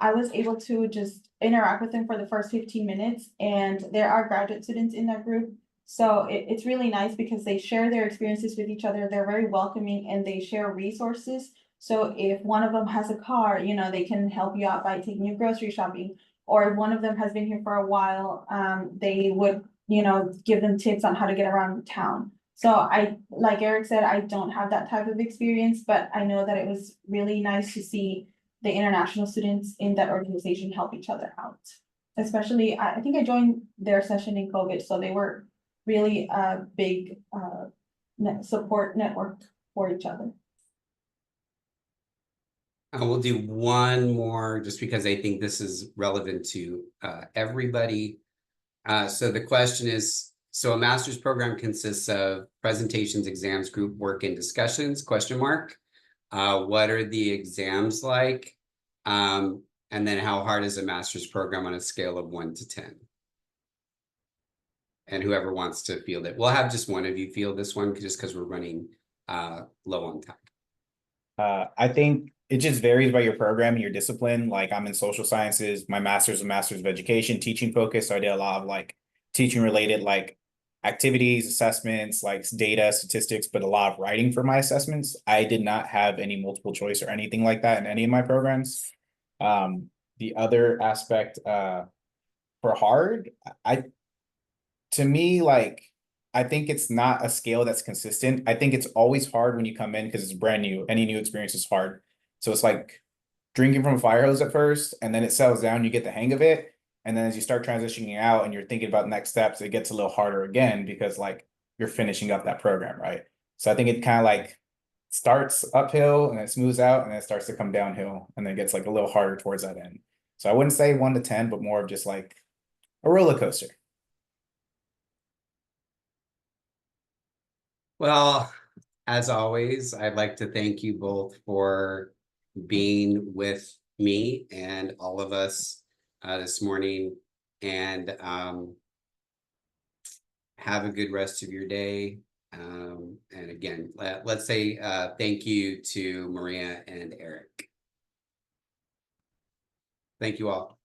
I was able to just interact with them for the first 15 minutes, and there are graduate students in that group. So it's really nice because they share their experiences with each other. They're very welcoming and they share resources. So if one of them has a car, you know, they can help you out by taking you grocery shopping. Or if one of them has been here for a while, they would, you know, give them tips on how to get around town. So I, like Eric said, I don't have that type of experience, but I know that it was really nice to see the international students in that organization help each other out. Especially, I think I joined their session in COVID, so they were really a big support network for each other. I will do one more just because I think this is relevant to everybody. So the question is, so a master's program consists of presentations, exams, group work, and discussions, question mark. What are the exams like? And then how hard is a master's program on a scale of 1 to 10? And whoever wants to field it, we'll have just one of you field this one just because we're running low on time. I think it just varies by your program and your discipline. Like I'm in social sciences, my master's of education, teaching focus. So I did a lot of like teaching related like activities, assessments, like data, statistics, but a lot of writing for my assessments. I did not have any multiple choice or anything like that in any of my programs. The other aspect for hard, to me, like I think it's not a scale that's consistent. I think it's always hard when you come in because it's brand new. Any new experience is hard. So it's like drinking from a fire hose at first, and then it settles down, you get the hang of it. And then as you start transitioning out and you're thinking about next steps, it gets a little harder again because like you're finishing up that program, right? So I think it kind of like starts uphill and it smooths out and then it starts to come downhill and then it gets like a little harder towards that end. So I wouldn't say 1 to 10, but more of just like a roller coaster. Well, as always, I'd like to thank you both for being with me and all of us this morning. And have a good rest of your day. And again, let's say thank you to Maria and Eric. Thank you all.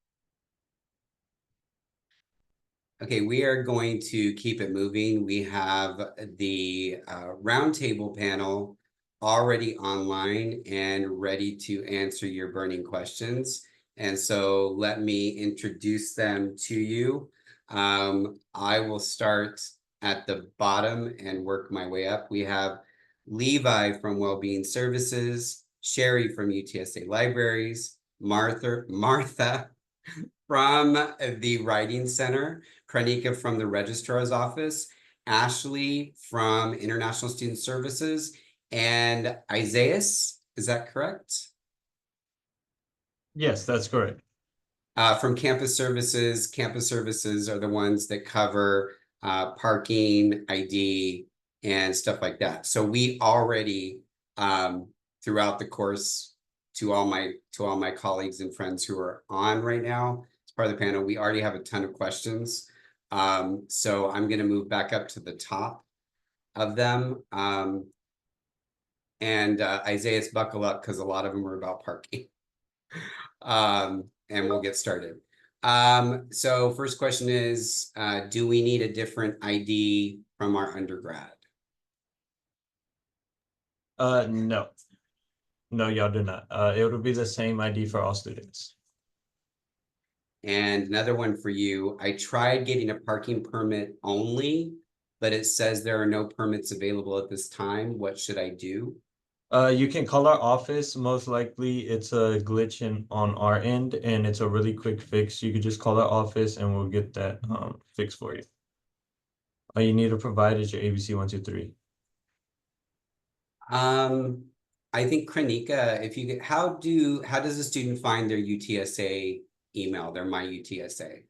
Okay, we are going to keep it moving. We have the roundtable panel already online and ready to answer your burning questions. And so let me introduce them to you. I will start at the bottom and work my way up. We have Levi from Wellbeing Services, Sherry from UTSA Libraries, Martha from the Writing Center, Kranika from the Registrar's Office, Ashley from International Student Services, and Isaias, is that correct? Yes, that's correct. From Campus Services. Campus Services are the ones that cover parking, ID, and stuff like that. So we already, throughout the course, to all my colleagues and friends who are on right now, as part of the panel, we already have a ton of questions. So I'm going to move back up to the top of them. And Isaias, buckle up because a lot of them are about parking. And we'll get started. So first question is, do we need a different ID from our undergrad? No. No, y'all do not. It would be the same ID for all students. And another one for you. I tried getting a parking permit only, but it says there are no permits available at this time. What should I do? You can call our office. Most likely it's a glitch on our end and it's a really quick fix. You could just call our office and we'll get that fixed for you. All you need to provide is your ABC 123. I think Kranika, if you get, how does a student find their UTSA email, their My UTSA?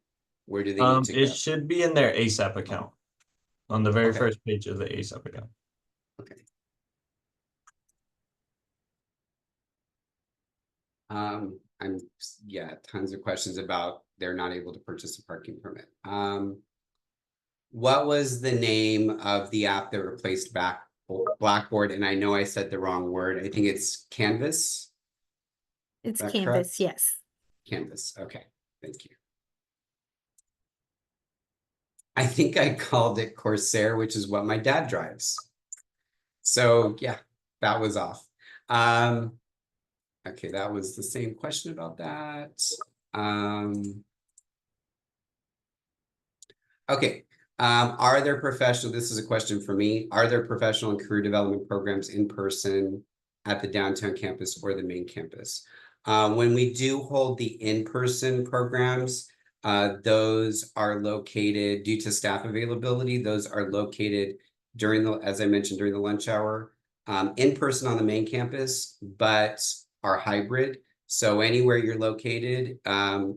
Where do they need to It go? should be in their ASAP account on the very Okay. first page of the ASAP account. Okay. Yeah, tons of questions about they're not able to purchase a parking permit. What was the name of the app that replaced Blackboard? And I know I said the wrong word. I think it's Canvas. It's that Canvas, correct? yes. Canvas. Okay, thank you. I think I called it Corsair, which is what my dad drives. So yeah, that was off. Okay, that was the same question about that. Okay, are there professional, this is a question for me, are there professional and career development programs in person at the downtown campus or the main campus? When we do hold the in-person programs, those are located due to staff availability. Those are located during the, as I mentioned, during the lunch hour, in person on the main campus, but are hybrid. So anywhere you're located,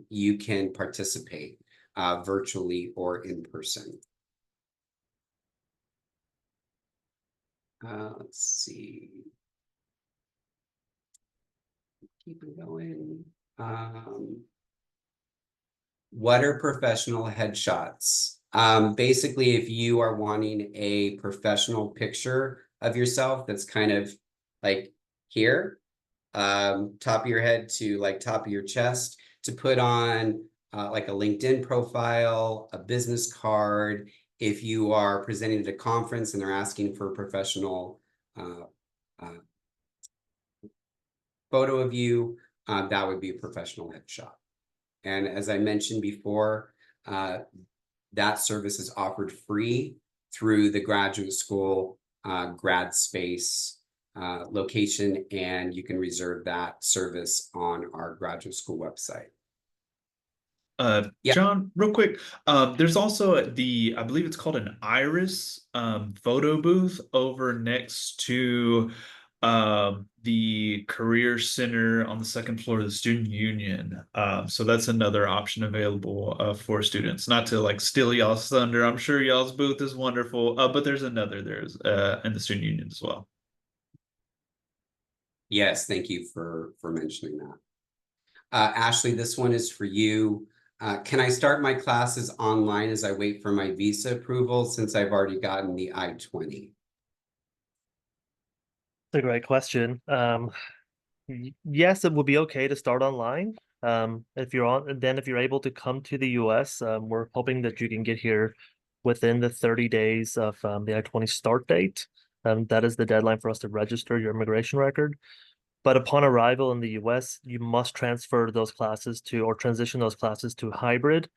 you can participate virtually or in person. Let's see. Keep it going. What are professional headshots? Basically, if you are wanting a professional picture of yourself that's kind of like here, top of your head to like top of your chest, to put on like a LinkedIn profile, a business card. If you are presenting at a conference and they're asking for a professional photo of you, that would be a professional headshot. And as I mentioned before, that service is offered free through the graduate school grad space location, and you can reserve that service on our graduate school website. Yeah. John, real quick, there's also I believe it's called an Iris photo booth over next to the Career Center on the second floor of the Student Union. So that's another option available for students. Not to like steal y'all's thunder, I'm sure y'all's booth is wonderful, but there's another in the Student Union as well. Yes, thank you for mentioning that. Ashley, this one is for you. Can I start my classes online as I wait for my visa approval since I've already gotten the I-20? That's a great question. Yes, it would be okay to start online. If you're able to come to the US, we're hoping that you can get here within the 30 days of the I-20 start date. That is the deadline for us to register your immigration record. But upon arrival in the US, you must transfer those classes or transition those classes to hybrid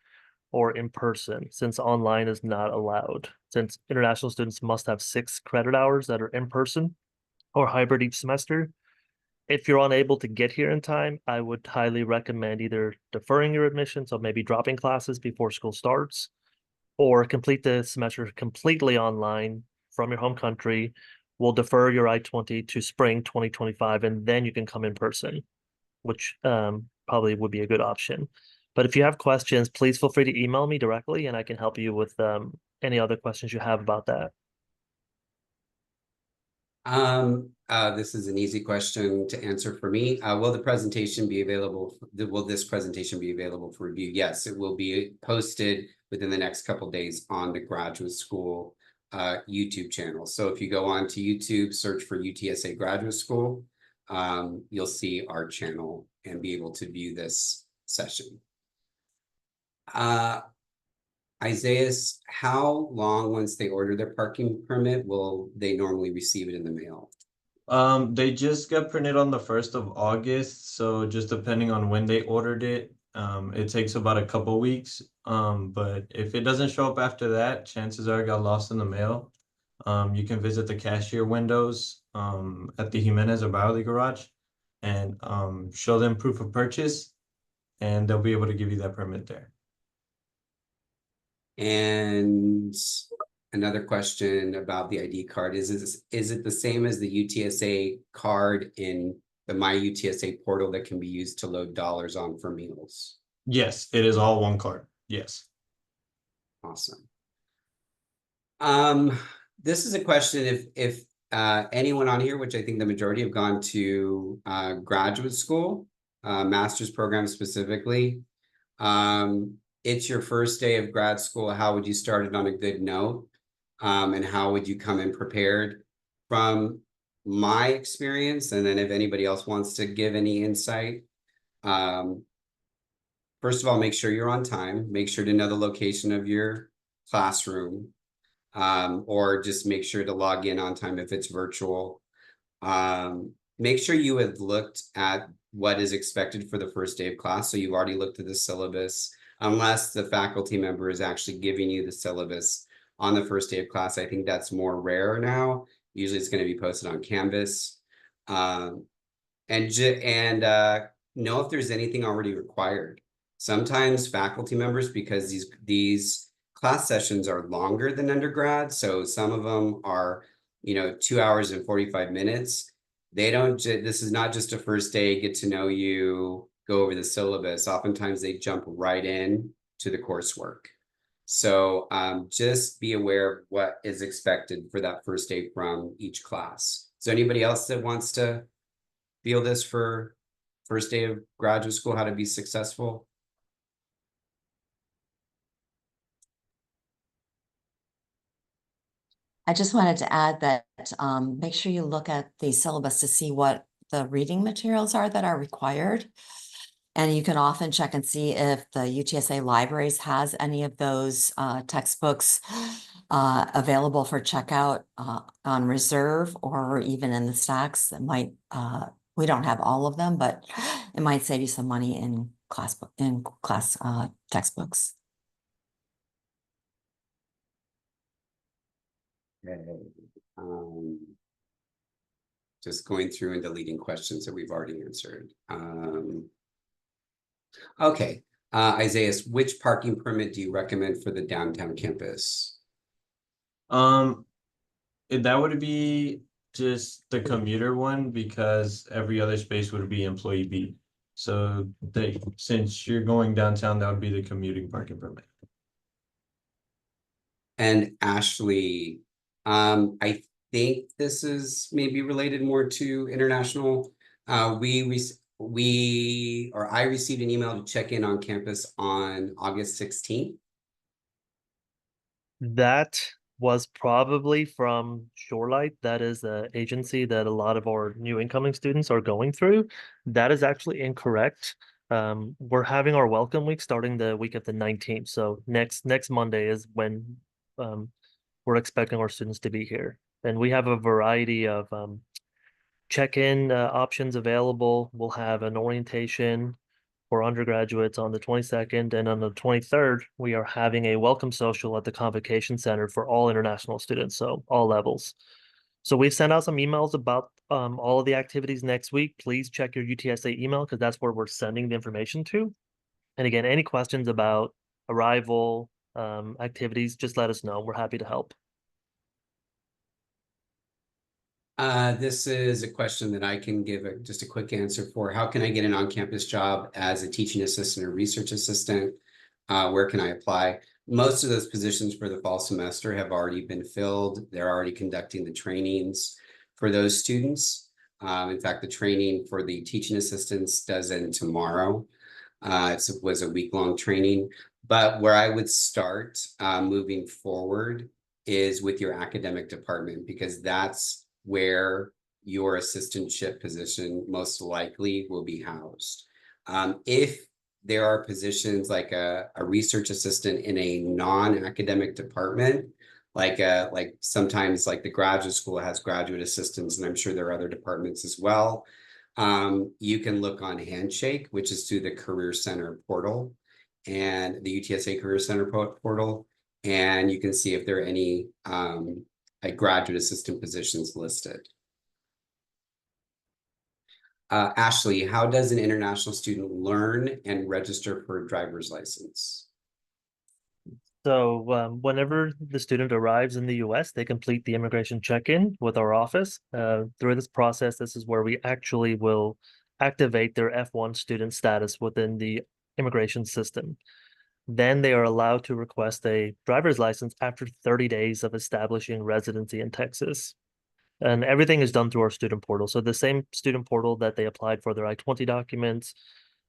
or in person, since online is not allowed. Since international students must have 6 credit hours that are in person or hybrid each semester. If you're unable to get here in time, I would highly recommend either deferring your admission, so maybe dropping classes before school starts, or complete the semester completely online from your home country. We'll defer your I-20 to spring 2025, and then you can come in person, which probably would be a good option. But if you have questions, please feel free to email me directly, and I can help you with any other questions you have about that. This is an easy question to answer for me. Will this presentation be available for review? Yes, it will be posted within the next couple of days on the graduate school YouTube channel. So if you go on to YouTube, search for UTSA Graduate School, you'll see our channel and be able to view this session. Isaiah, how long, once they order their parking permit, will they normally receive it in the mail? They just got printed on the 1st of August, so just depending on when they ordered it, it takes about a couple weeks. But if it doesn't show up after that, chances are it got lost in the mail. You can visit the cashier windows at the Jimenez or Biola garage and show them proof of purchase, and they'll be able to give you that permit there. And another question about the ID card is it the same as the UTSA card in the My UTSA portal that can be used to load dollars on for meals? Yes, it is all one card. Yes. Awesome. This is a question if anyone on here, which I think the majority have gone to graduate school, master's program specifically. It's your first day of grad school. How would you start it on a good note? And how would you come in prepared? From my experience, and then if anybody else wants to give any insight, first of all, make sure you're on time. Make sure to know the location of your classroom. Or just make sure to log in on time if it's virtual. Make sure you have looked at what is expected for the first day of class. So you've already looked at the syllabus, unless the faculty member is actually giving you the syllabus on the first day of class. I think that's more rare now. Usually it's going to be posted on Canvas. And know if there's anything already required. Sometimes faculty members, because these class sessions are longer than undergrad, so some of them are, 2 hours and 45 minutes. This is not just a first day, get to know you, go over the syllabus. Oftentimes they jump right in to the coursework. So just be aware of what is expected for that first day from each class. Is there anybody else that wants to feel this for first day of graduate school, how to be successful? I just wanted to add that make sure you look at the syllabus to see what the reading materials are that are required. And you can often check and see if the UTSA Libraries has any of those textbooks available for checkout on reserve or even in the stacks. It might, we don't have all of them, but it might save you some money in class textbooks. Okay. Just going through and deleting questions that we've already answered. Okay, Isaiah, which parking permit do you recommend for the downtown campus? That would be just the commuter one, because every other space would be employee B. So since you're going downtown, that would be the commuting parking permit. And Ashley, I think this is maybe related more to international. I received an email to check in on campus on August 16th. That was probably from Shorelight. That is the agency that a lot of our new incoming students are going through. That is actually incorrect. We're having our welcome week starting the week of the 19th. So next Monday is when we're expecting our students to be here. And we have a variety of check-in options available. We'll have an orientation for undergraduates on the 22nd, and on the 23rd, we are having a welcome social at the Convocation Center for all international students, so all levels. So we've sent out some emails about all of the activities next week. Please check your UTSA email, because that's where we're sending the information to. And again, any questions about arrival activities, just let us know. We're happy to help. This is a question that I can give just a quick answer for. How can I get an on-campus job as a teaching assistant or research assistant? Where can I apply? Most of those positions for the fall semester have already been filled. They're already conducting the trainings for those students. In fact, the training for the teaching assistants does end tomorrow. It was a week-long training. But where I would start moving forward is with your academic department, because that's where your assistantship position most likely will be housed. If there are positions like a research assistant in a non-academic department, like sometimes like the graduate school has graduate assistants, and I'm sure there are other departments as well. You can look on Handshake, which is through the Career Center portal and the UTSA Career Center portal, and you can see if there are any graduate assistant positions listed. Ashley, how does an international student learn and register for a driver's license? So whenever the student arrives in the US, they complete the immigration check-in with our office. Through this process, this is where we actually will activate their F1 student status within the immigration system. Then they are allowed to request a driver's license after 30 days of establishing residency in Texas. And everything is done through our student portal. So the same student portal that they applied for their I-20 documents,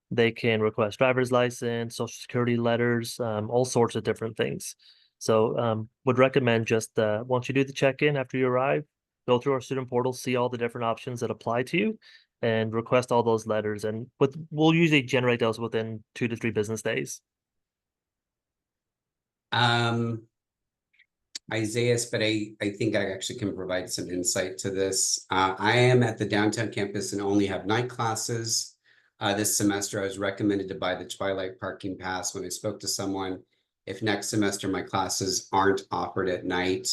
they can request driver's license, social security letters, all sorts of different things. So would recommend just once you do the check-in after you arrive, go through our student portal, see all the different options that apply to you, and request all those letters. And we'll usually generate those within 2 to 3 business days. Isaias, but I think I actually can provide some insight to this. I am at the downtown campus and only have night classes. This semester, I was recommended to buy the Twilight parking pass when I spoke to someone. If next semester my classes aren't offered at night,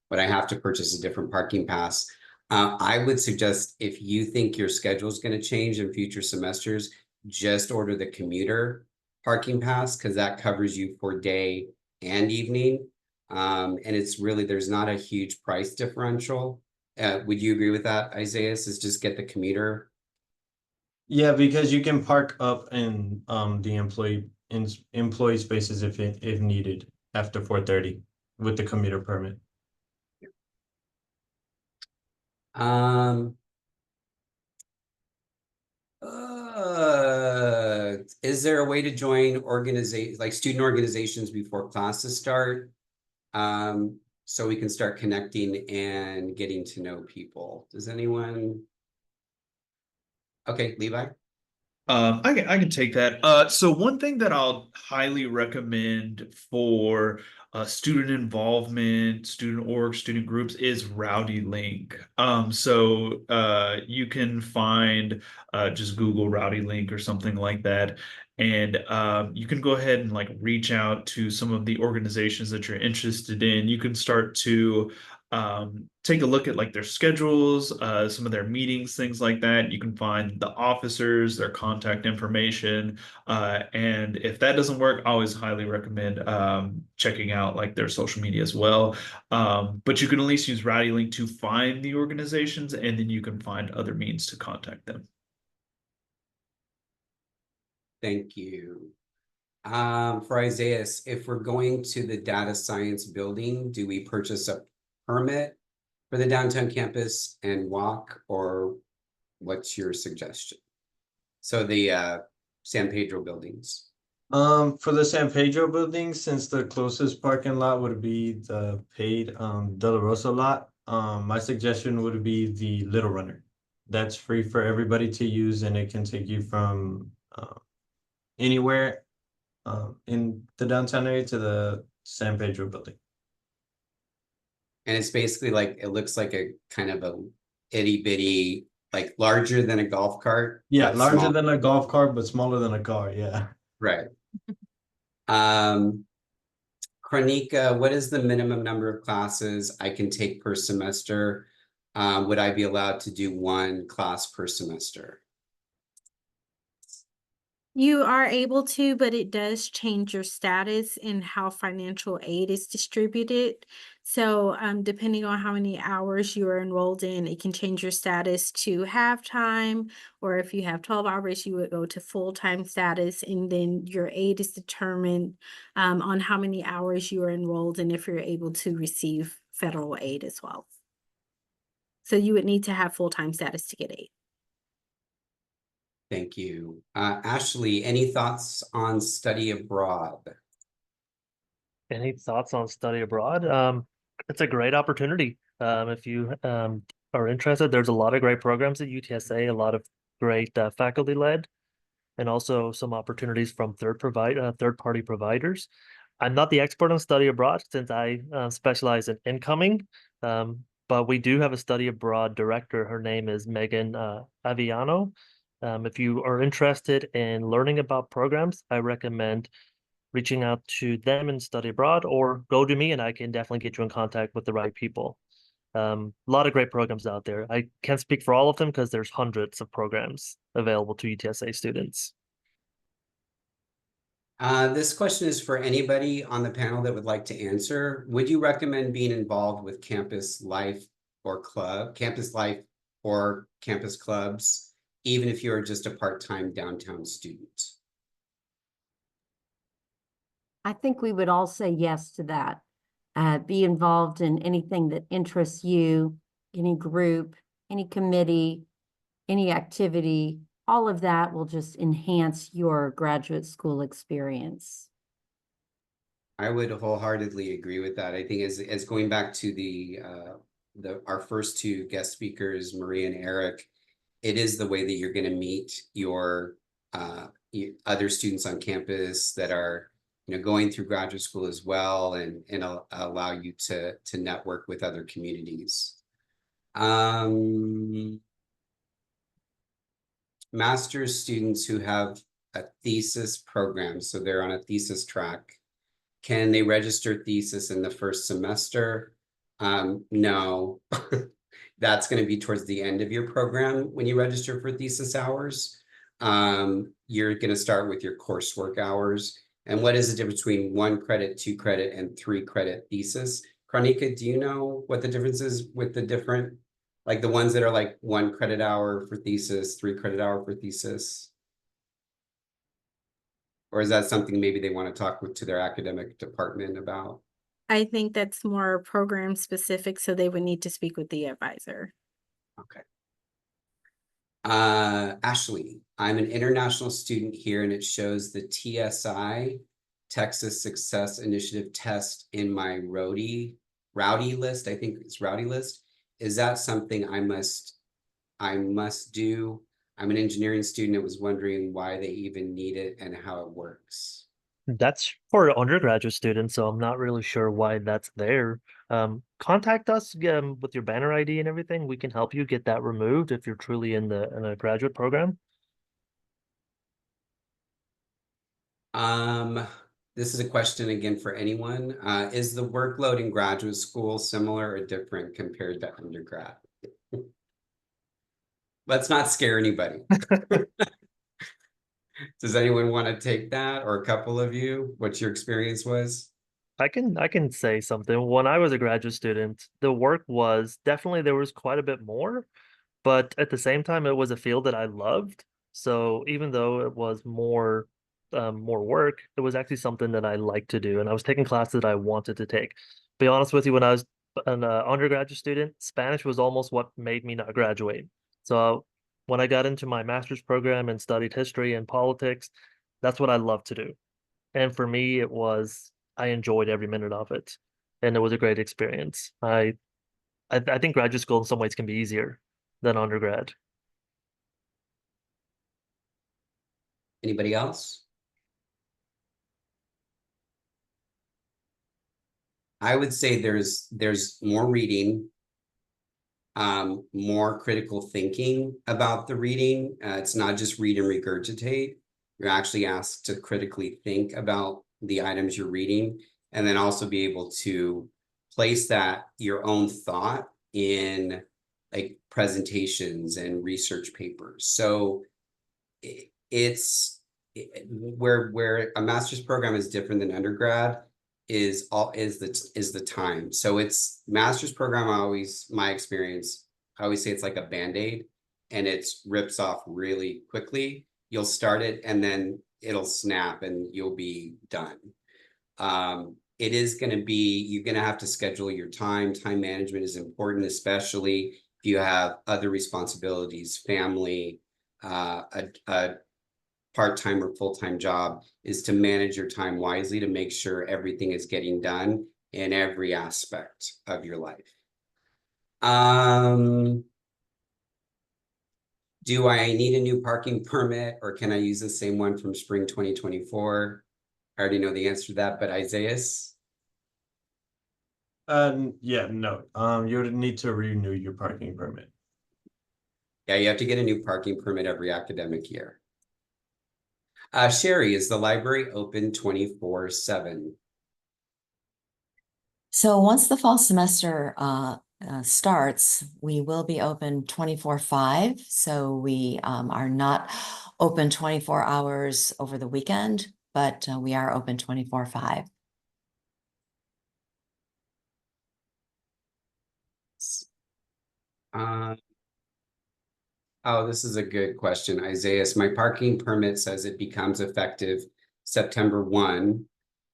but I have to purchase a different parking pass. I would suggest if you think your schedule is going to change in future semesters, just order the commuter parking pass because that covers you for day and evening. And it's really, there's not a huge price differential. Would you agree with that, Isaiah? Is just get the commuter? Yeah, because you can park up in the employee spaces if needed after 4:30 with the commuter permit. Is there a way to join like student organizations before classes start? So we can start connecting and getting to know people. Does anyone? Okay, Levi. I can take that. So one thing that I'll highly recommend for student involvement, student org, student groups is Rowdy Link. So you can find just Google Rowdy Link or something like that, and you can go ahead and like reach out to some of the organizations that you're interested in. You can start to take a look at like their schedules, some of their meetings, things like that. You can find the officers, their contact information, and if that doesn't work, I always highly recommend checking out like their social media as well. But you can at least use Rowdy Link to find the organizations, and then you can find other means to contact them. Thank you. For Isaiah, if we're going to the data science building, do we purchase a permit for the downtown campus and walk, or what's your suggestion? So the San Pedro buildings. For the San Pedro building, since the closest parking lot would be the paid De La Rosa lot, my suggestion would be the Little Runner. That's free for everybody to use, and it can take you from anywhere in the downtown area to the San Pedro building. And it's basically like, it looks like a kind of a itty bitty, like larger than a golf cart. Yeah, but larger small. than a golf cart, but smaller than a car. Yeah. Right. Chronica, what is the minimum number of classes I can take per semester? Would I be allowed to do one class per semester? You are able to, but it does change your status and how financial aid is distributed. So depending on how many hours you are enrolled in, it can change your status to half-time, or if you have 12 hours, you would go to full-time status, and then your aid is determined on how many hours you are enrolled and if you're able to receive federal aid as well. So you would need to have full-time status to get aid. Thank you. Ashley, any thoughts on study abroad? Any thoughts on study abroad? It's a great opportunity. If you are interested, there's a lot of great programs at UTSA, a lot of great faculty led, and also some opportunities from third-party providers. I'm not the expert on study abroad since I specialize in incoming, but we do have a study abroad director. Her name is Megan Aviano. If you are interested in learning about programs, I recommend reaching out to them and study abroad, or go to me and I can definitely get you in contact with the right people. A lot of great programs out there. I can't speak for all of them because there's hundreds of programs available to UTSA students. This question is for anybody on the panel that would like to answer. Would you recommend being involved with campus life or campus clubs, even if you're just a part-time downtown student? I think we would all say yes to that. Be involved in anything that interests you, any group, any committee, any activity. All of that will just enhance your graduate school experience. I would wholeheartedly agree with that. I think as going back to our first two guest speakers, Maria and Eric, it is the way that you're going to meet your other students on campus that are going through graduate school as well, and allow you to network with other communities. Master's students who have a thesis program, so they're on a thesis track, can they register thesis in the first semester? No. That's going to be towards the end of your program when you register for thesis hours. You're going to start with your coursework hours. And what is the difference between 1 credit, 2 credit, and 3 credit thesis? Chronica, do you know what the difference is with the different, like the ones that are like 1 credit hour for thesis, 3 credit hour for thesis? Or is that something maybe they want to talk to their academic department about? I think that's more program specific, so they would need to speak with the advisor. Okay. Ashley, I'm an international student here, and it shows the TSI, Texas Success Initiative test in my rowdy list. I think it's rowdy list. Is that something I must do? I'm an engineering student. I was wondering why they even need it and how it works. That's for undergraduate students, so I'm not really sure why that's there. Contact us with your banner ID and everything. We can help you get that removed if you're truly in a graduate program. This is a question again for anyone. Is the workload in graduate school similar or different compared to undergrad? Let's not scare anybody. Does anyone want to take that, or a couple of you? What your experience was? I can say something. When I was a graduate student, the work was definitely, there was quite a bit more, but at the same time, it was a field that I loved. So even though it was more work, it was actually something that I liked to do, and I was taking classes that I wanted to take. Be honest with you, when I was an undergraduate student, Spanish was almost what made me not graduate. So when I got into my master's program and studied history and politics, that's what I love to do. And for me, I enjoyed every minute of it, and it was a great experience. I think graduate school in some ways can be easier than undergrad. Anybody else? I would say there's more reading, more critical thinking about the reading. It's not just read and regurgitate. You're actually asked to critically think about the items you're reading, and then also be able to place that your own thought in like presentations and research papers. So it's where a master's program is different than undergrad is the time. So it's master's program, my experience, I always say it's like a Band-Aid, and it rips off really quickly. You'll start it and then it'll snap and you'll be done. It is going to be, you're going to have to schedule your time. Time management is important, especially if you have other responsibilities, family, a part-time or full-time job, is to manage your time wisely to make sure everything is getting done in every aspect of your life. Do I need a new parking permit, or can I use the same one from spring 2024? I already know the answer to that, but Isaias? Yeah, no. You would need to renew your parking permit. Yeah, you have to get a new parking permit every academic year. Sherry, is the library open 24/7? So once the fall semester starts, we will be open 24/5. So we are not open 24 hours over the weekend, but we are open 24/5. Oh, this is a good question, Isaias. My parking permit says it becomes effective September 1,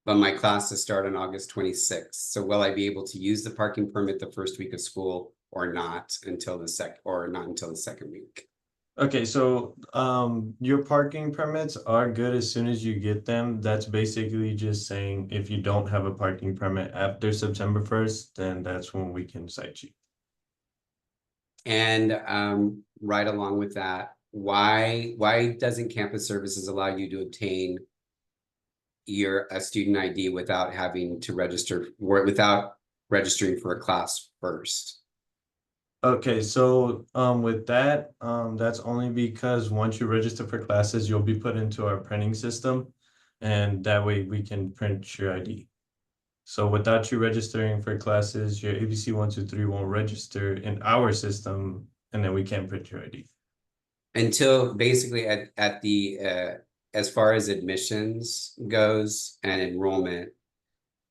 but my classes start on August 26th. So will I be able to use the parking permit the first week of school or not until the second week? Okay, so your parking permits are good as soon as you get them. That's basically just saying if you don't have a parking permit after September 1st, then that's when we can cite you. And right along with that, why doesn't campus services allow you to obtain your a student ID without having to register or without registering for a class first? Okay, so with that, that's only because once you register for classes, you'll be put into our printing system, and that way we can print your ID. So without you registering for classes, your ABC 123 won't register in our system, and then we can't print your ID. Until basically at the as far as admissions goes and enrollment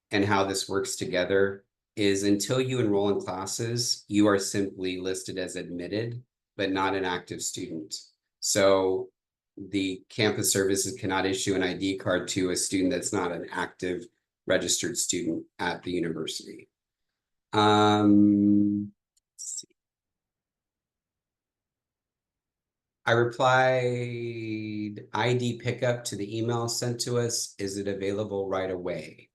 and how this works together is until you enroll in classes, you are simply listed as admitted, but not an active student. So the campus services cannot issue an ID card to a student that's not an active registered student at the university. Let's see. I replied ID pickup to the email sent to us. Is it available right away?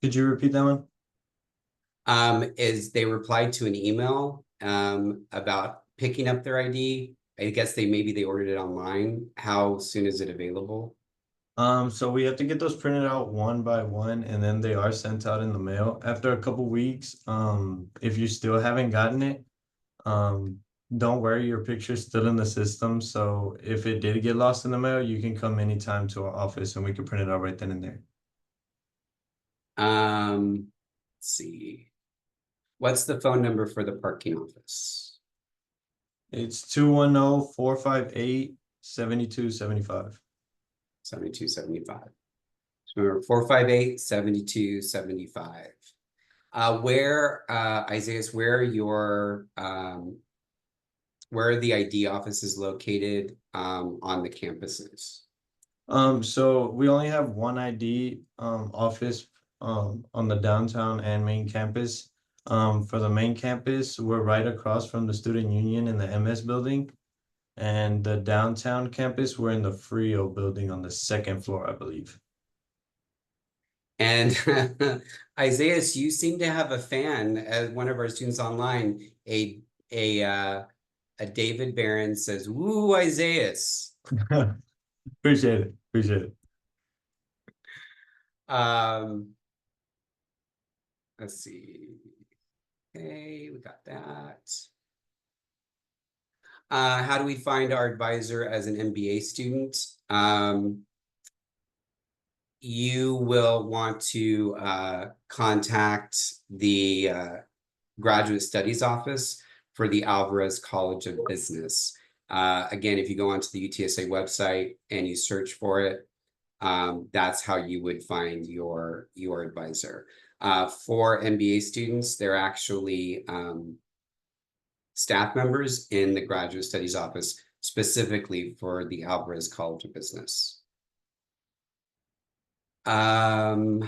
Could you repeat that one? Is they replied to an email about picking up their ID. I guess maybe they ordered it online. How soon is it available? So we have to get those printed out one by one, and then they are sent out in the mail after a couple weeks. If you still haven't gotten it, don't worry, your picture's still in the system. So if it did get lost in the mail, you can come anytime to our office and we can print it out right then and there. Let's see. What's the phone number for the parking office? It's 210-458-7275. 7275. So remember 458-7275. Isaiah, where are the ID offices located on the campuses? So we only have one ID office on the downtown and main campus. For the main campus, we're right across from the student union in the MS building. And the downtown campus, we're in the Frio building on the second floor, I believe. And Isaiah, you seem to have a fan as one of our students online. A David Barron says, "Woo, Isaiah." Appreciate it. Appreciate it. Let's see. Okay, we got that. How do we find our advisor as an MBA student? You will want to contact the Graduate Studies Office for the Alvarez College of Business. Again, if you go onto the UTSA website and you search for it, that's how you would find your advisor. For MBA students, they're actually staff members in the Graduate Studies Office, specifically for the Alvarez College of Business. Chronica,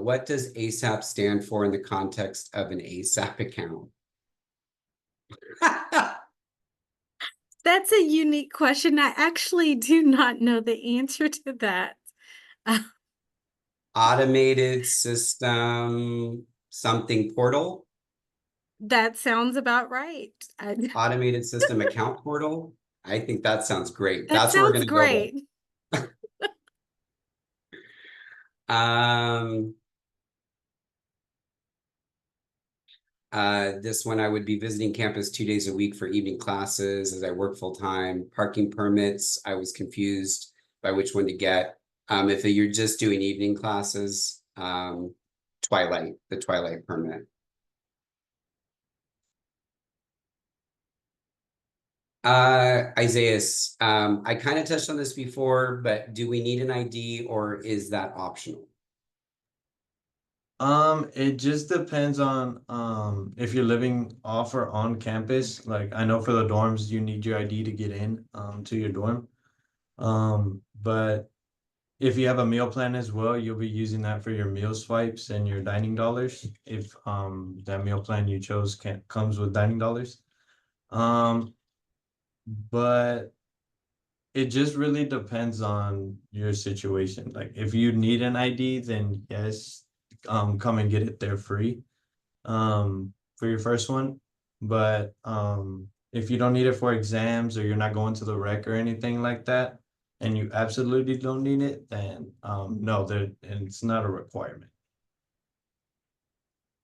what does ASAP stand for in the context of an ASAP account? That's a unique question. I actually do not know the answer to that. Automated system, something portal? That sounds about right. Automated system account portal? I think that sounds great. That That's where we're sounds gonna great. go. This one, I would be visiting campus 2 days a week for evening classes as I work full-time. Parking permits, I was confused by which one to get. If you're just doing evening classes, the Twilight permit. Isaiah, I kind of touched on this before, but do we need an ID or is that optional? It just depends on if you're living off or on campus. Like I know for the dorms you need your ID to get in to your dorm. But if you have a meal plan as well, you'll be using that for your meal swipes and your dining dollars if that meal plan you chose comes with dining dollars. But it just really depends on your situation. Like if you need an ID, then yes, come and get it there free for your first one. But if you don't need it for exams or you're not going to the rec or anything like that, and you absolutely don't need it, then no, and it's not a requirement.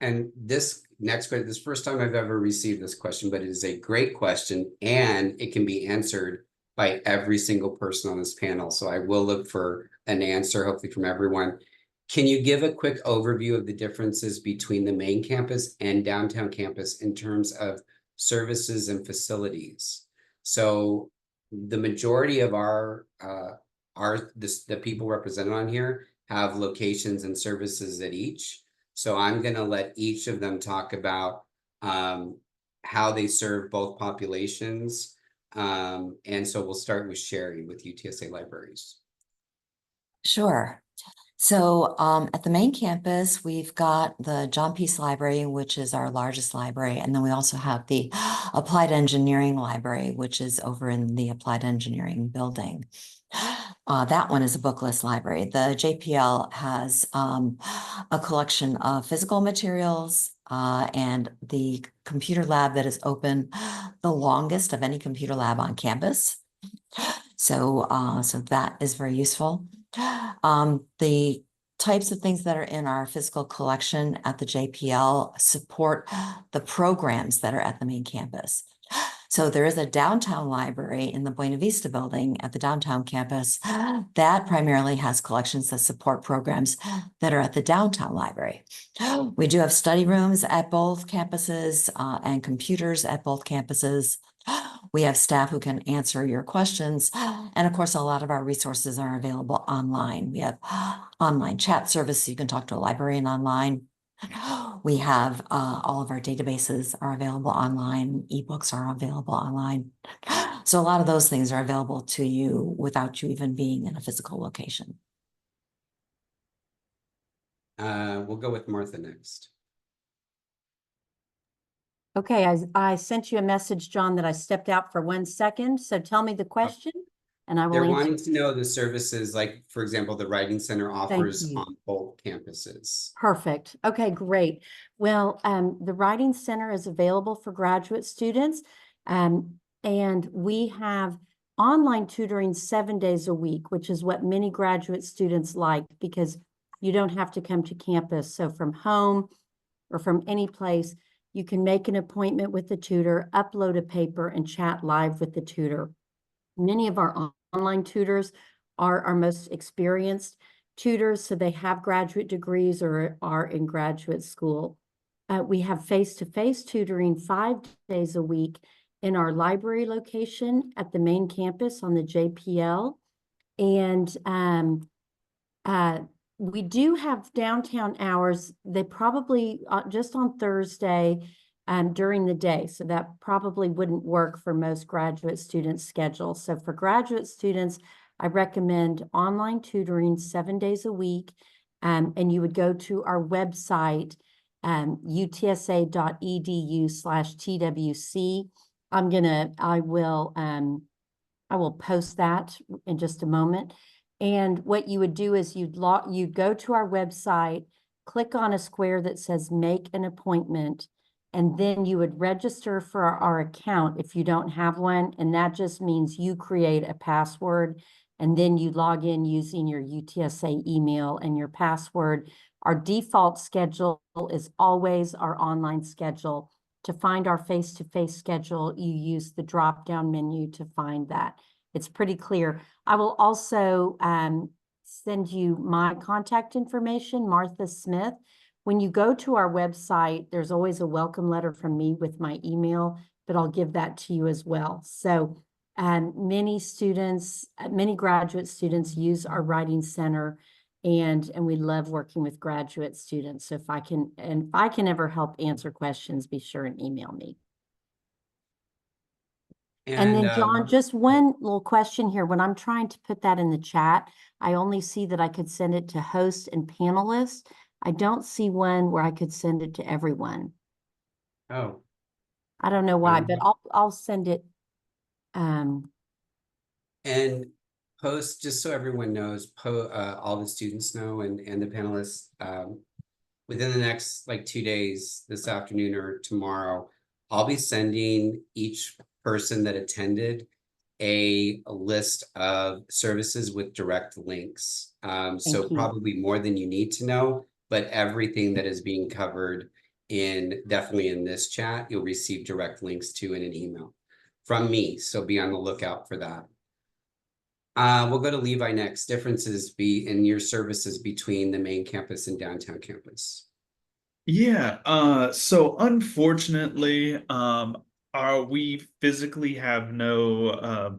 And this next question, this is the first time I've ever received this question, but it is a great question and it can be answered by every single person on this panel. So I will look for an answer, hopefully from everyone. Can you give a quick overview of the differences between the main campus and downtown campus in terms of services and facilities? So the majority of the people represented on here have locations and services at each. So I'm gonna let each of them talk about how they serve both populations. And so we'll start with Sherry with UTSA Libraries. Sure. So at the main campus, we've got the John Peace Library, which is our largest library. And then we also have the Applied Engineering Library, which is over in the Applied Engineering building. That one is a bookless library. The JPL has a collection of physical materials and the computer lab that is open the longest of any computer lab on campus. So that is very useful. The types of things that are in our physical collection at the JPL support the programs that are at the main campus. So there is a downtown library in the Buena Vista building at the downtown campus that primarily has collections that support programs that are at the downtown library. We do have study rooms at both campuses and computers at both campuses. We have staff who can answer your questions. And of course, a lot of our resources are available online. We have online chat service, so you can talk to a librarian online. We have all of our databases are available online. Ebooks are available online. So a lot of those things are available to you without you even being in a physical location. We'll go with Martha next. Okay, I sent you a message, John, that I stepped out for 1 second. So tell me the question and I will They're answer. wanting to know the services, like, for example, the Writing Center offers you. on both campuses. Perfect. Okay, great. Well, the Writing Center is available for graduate students. And we have online tutoring 7 days a week, which is what many graduate students like because you don't have to come to campus. So from home or from any place, you can make an appointment with the tutor, upload a paper, and chat live with the tutor. Many of our online tutors are our most experienced tutors, so they have graduate degrees or are in graduate school. We have face-to-face tutoring 5 days a week in our library location at the main campus on the JPL. And we do have downtown hours. They probably just on Thursday during the day. So that probably wouldn't work for most graduate students' schedules. So for graduate students, I recommend online tutoring 7 days a week. And you would go to our website, utsa.edu/TWC. I will post that in just a moment. And what you would do is you'd go to our website, click on a square that says make an appointment, and then you would register for our account if you don't have one. And that just means you create a password and then you log in using your UTSA email and your password. Our default schedule is always our online schedule. To find our face-to-face schedule, you use the drop-down menu to find that. It's pretty clear. I will also send you my contact information, Martha Smith. When you go to our website, there's always a welcome letter from me with my email, but I'll give that to you as well. So many graduate students use our Writing Center, and we love working with graduate students. So if I can ever help answer questions, be sure and email me. And then John, just one little question here. When I'm trying to put that in the chat, I only see that I could send it to host and panelists. I don't see one where I could send it to everyone. Oh. I don't know why, but I'll send it. And post, just so everyone knows, all the students know and the panelists, within the next 2 days, this afternoon or tomorrow, I'll be sending each person that attended a list of services with direct links. So Thank you. probably more than you need to know, but everything that is being covered definitely in this chat, you'll receive direct links to in an email from me. So be on the lookout for that. We'll go to Levi next. Differences in your services between the main campus and downtown campus. Yeah, so unfortunately, we physically have no,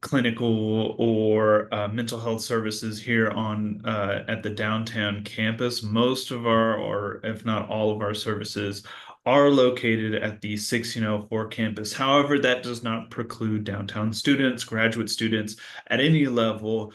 clinical or mental health services here on at the downtown campus. Most of our, or if not all of our services are located at the 1604 campus. However, that does not preclude downtown students, graduate students at any level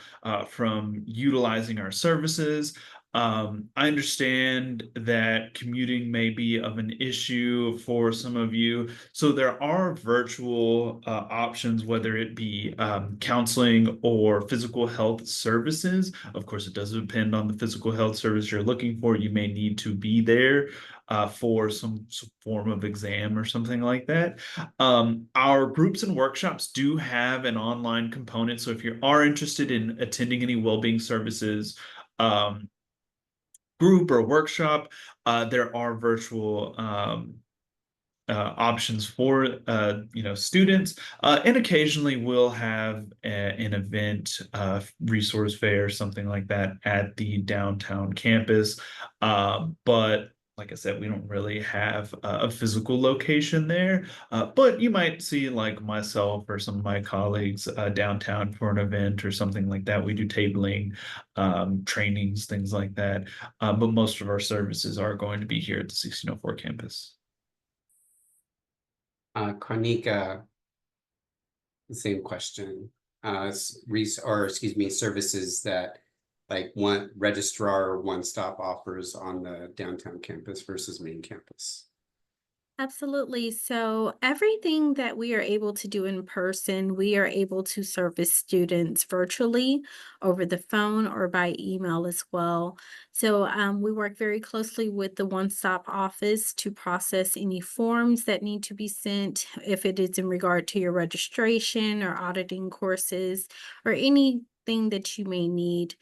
from utilizing our services. I understand that commuting may be of an issue for some of you. So there are virtual options, whether it be counseling or physical health services. Of course, it does depend on the physical health service you're looking for. You may need to be there for some form of exam or something like that. Our groups and workshops do have an online component. So if you are interested in attending any well-being services, group or workshop, there are virtual options for students, and occasionally we'll have an event, resource fair, something like that at the downtown campus. But like I said, we don't really have a physical location there, but you might see like myself or some of my colleagues downtown for an event or something like that. We do tabling, trainings, things like that. But most of our services are going to be here at the 1604 campus. Karnika, the same question. Services that like one registrar or one-stop offers on the downtown campus versus main campus. Absolutely. So everything that we are able to do in person, we are able to service students virtually over the phone or by email as well. So we work very closely with the one-stop office to process any forms that need to be sent, if it is in regard to your registration or auditing courses or anything that you may need.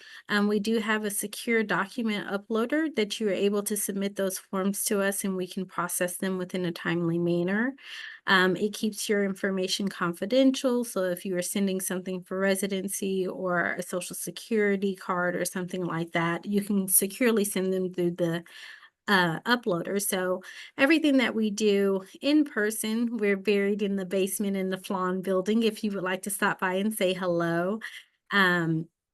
We do have a secure document uploader that you are able to submit those forms to us and we can process them within a timely manner. It keeps your information confidential. So if you are sending something for residency or a social security card or something like that, you can securely send them through the uploader. So everything that we do in person, we're buried in the basement in the Flan building. If you would like to stop by and say hello,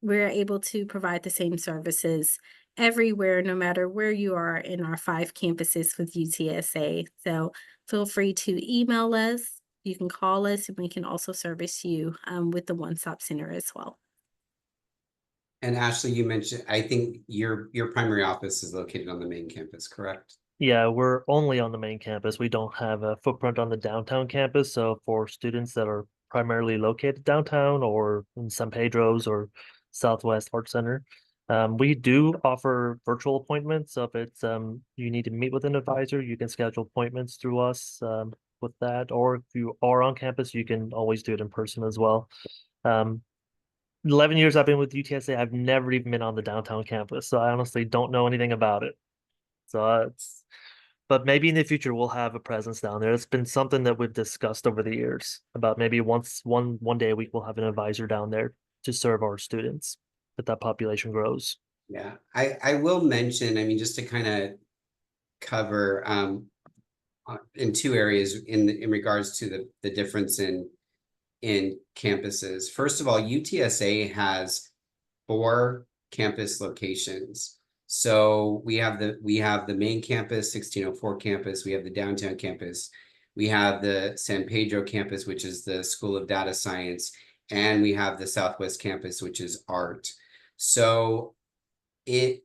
we're able to provide the same services everywhere, no matter where you are in our 5 campuses with UTSA. So feel free to email us. You can call us, and we can also service you with the one-stop center as well. And Ashley, you mentioned, I think your primary office is located on the main campus, correct? Yeah, we're only on the main campus. We don't have a footprint on the downtown campus. So for students that are primarily located downtown or in San Pedro's or Southwest Art Center, we do offer virtual appointments. So if it's you need to meet with an advisor, you can schedule appointments through us with that. Or if you are on campus, you can always do it in person as well. 11 years I've been with UTSA, I've never even been on the downtown campus. So I honestly don't know anything about it. So but maybe in the future we'll have a presence down there. It's been something that we've discussed over the years about maybe one day a week we'll have an advisor down there to serve our students if that population grows. Yeah, I will mention, I mean, just to kind of cover in 2 areas in regards to the difference in campuses. First of all, UTSA has 4 campus locations. So we have the main campus, 1604 campus, we have the downtown campus, we have the San Pedro campus, which is the School of Data Science, and we have the Southwest campus, which is art. So it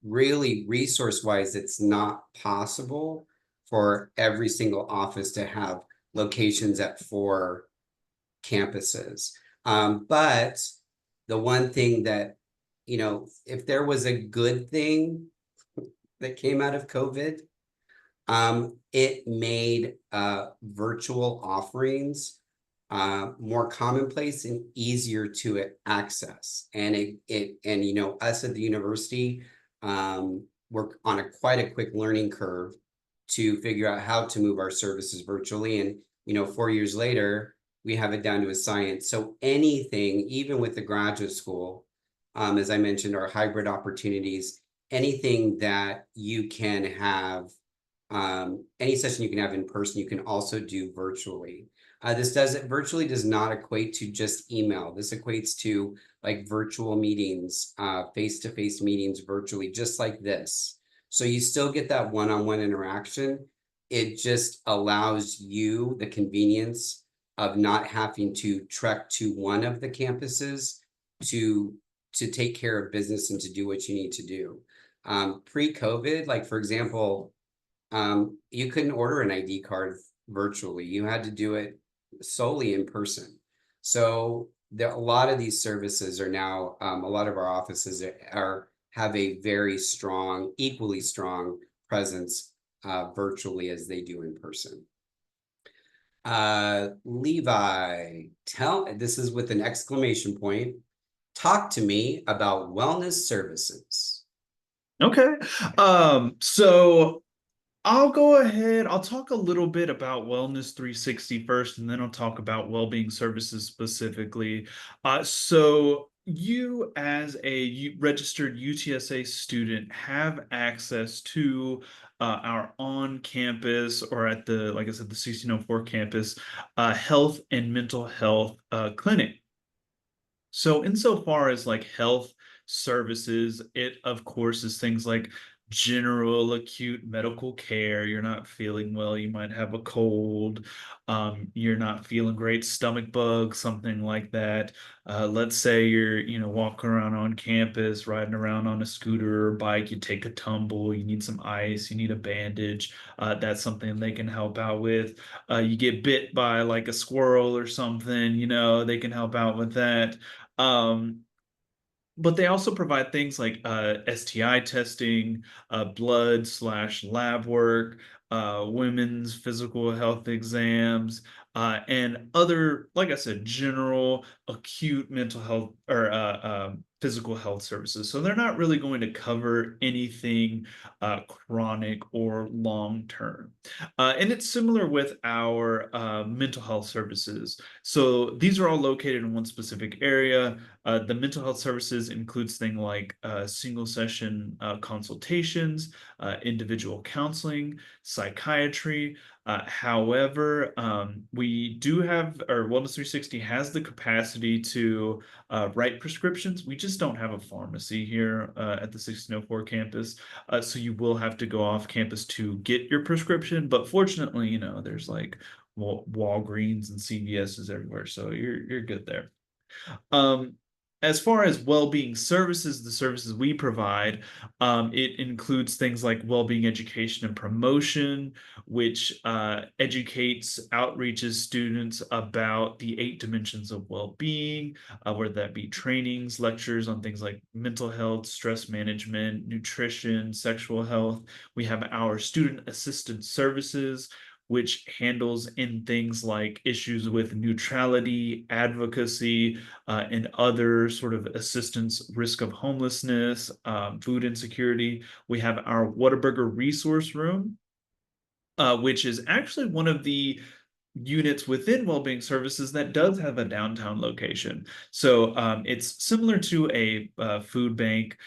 really, resource-wise, it's not possible for every single office to have locations at 4 campuses. But the one thing that, if there was a good thing that came out of COVID, it made virtual offerings more commonplace and easier to access. And you know, us at the university, we're on quite a quick learning curve to figure out how to move our services virtually. And, you know, 4 years later, we have it down to a science. So anything, even with the graduate school, as I mentioned, our hybrid opportunities, anything that you can have, any session you can have in person, you can also do virtually. Virtually does not equate to just email. This equates to like virtual meetings, face-to-face meetings virtually, just like this. So you still get that one-on-one interaction. It just allows you the convenience of not having to trek to one of the campuses to take care of business and to do what you need to do. Pre-COVID, like for example, you couldn't order an ID card virtually. You had to do it solely in person. So a lot of these services are now, a lot of our offices have a very strong, equally strong presence virtually as they do in person. Levi, this is with an exclamation point. Talk to me about wellness services. Okay. So I'll go ahead. I'll talk a little bit about Wellness 360 first, and then I'll talk about well-being services specifically. So you as a registered UTSA student have access to our on-campus, or at the, like I said, the 1604 campus, health and mental health clinic. So insofar as like health services, it of course is things like general acute medical care. You're not feeling well, you might have a cold, you're not feeling great, stomach bug, something like that. Let's say you're, you know, walking around on campus, riding around on a scooter or bike, you take a tumble, you need some ice, you need a bandage. That's something they can help out with. You get bit by like a squirrel or something, you know, they can help out with that. But they also provide things like STI testing, blood/lab work, women's physical health exams, and other, like I said, general acute mental health or physical health services. So they're not really going to cover anything chronic or long term. And it's similar with our mental health services. So these are all located in one specific area. The mental health services includes things like single session consultations, individual counseling, psychiatry. However, we do have, or Wellness 360 has the capacity to write prescriptions. We just don't have a pharmacy here at the 1604 campus. So you will have to go off campus to get your prescription. But fortunately, you know, there's like Walgreens and CVS's everywhere. So you're good there. As far as well-being services, the services we provide, it includes things like well-being education and promotion, which educates, outreaches students about the 8 dimensions of well-being, whether that be trainings, lectures on things like mental health, stress management, nutrition, sexual health. We have our student assisted services, which handles in things like issues with neutrality, advocacy, and other sort of assistance, risk of homelessness, food insecurity. We have our Whataburger Resource Room, which is actually one of the units within Wellbeing Services that does have a downtown location. So it's similar to a food bank.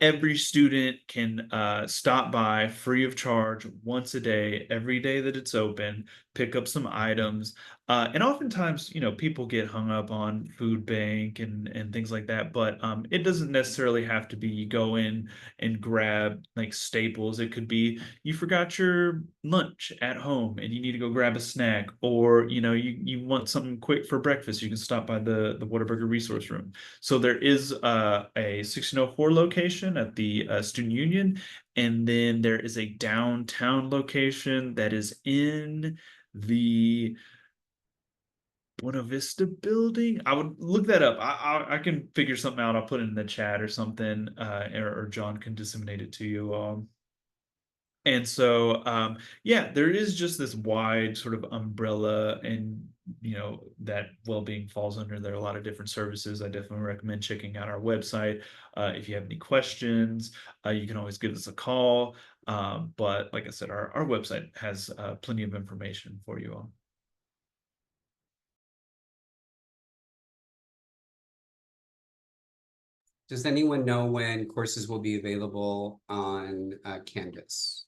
Every student can stop by free of charge once a day, every day that it's open, pick up some items. And oftentimes, you know, people get hung up on food bank and things like that, but it doesn't necessarily have to be you go in and grab like staples. It could be you forgot your lunch at home and you need to go grab a snack, or, you know, you want something quick for breakfast, you can stop by the Whataburger Resource Room. So there is a 1604 location at the Student Union, and then there is a downtown location that is in the Buena Vista building. I would look that up. I can figure something out. I'll put it in the chat or something, or John can disseminate it to you. And so, yeah, there is just this wide sort of umbrella, and that well-being falls under there. A lot of different services. I definitely recommend checking out our website. If you have any questions, you can always give us a call. But like I said, our website has plenty of information for you all. Does anyone know when courses will be available on Canvas?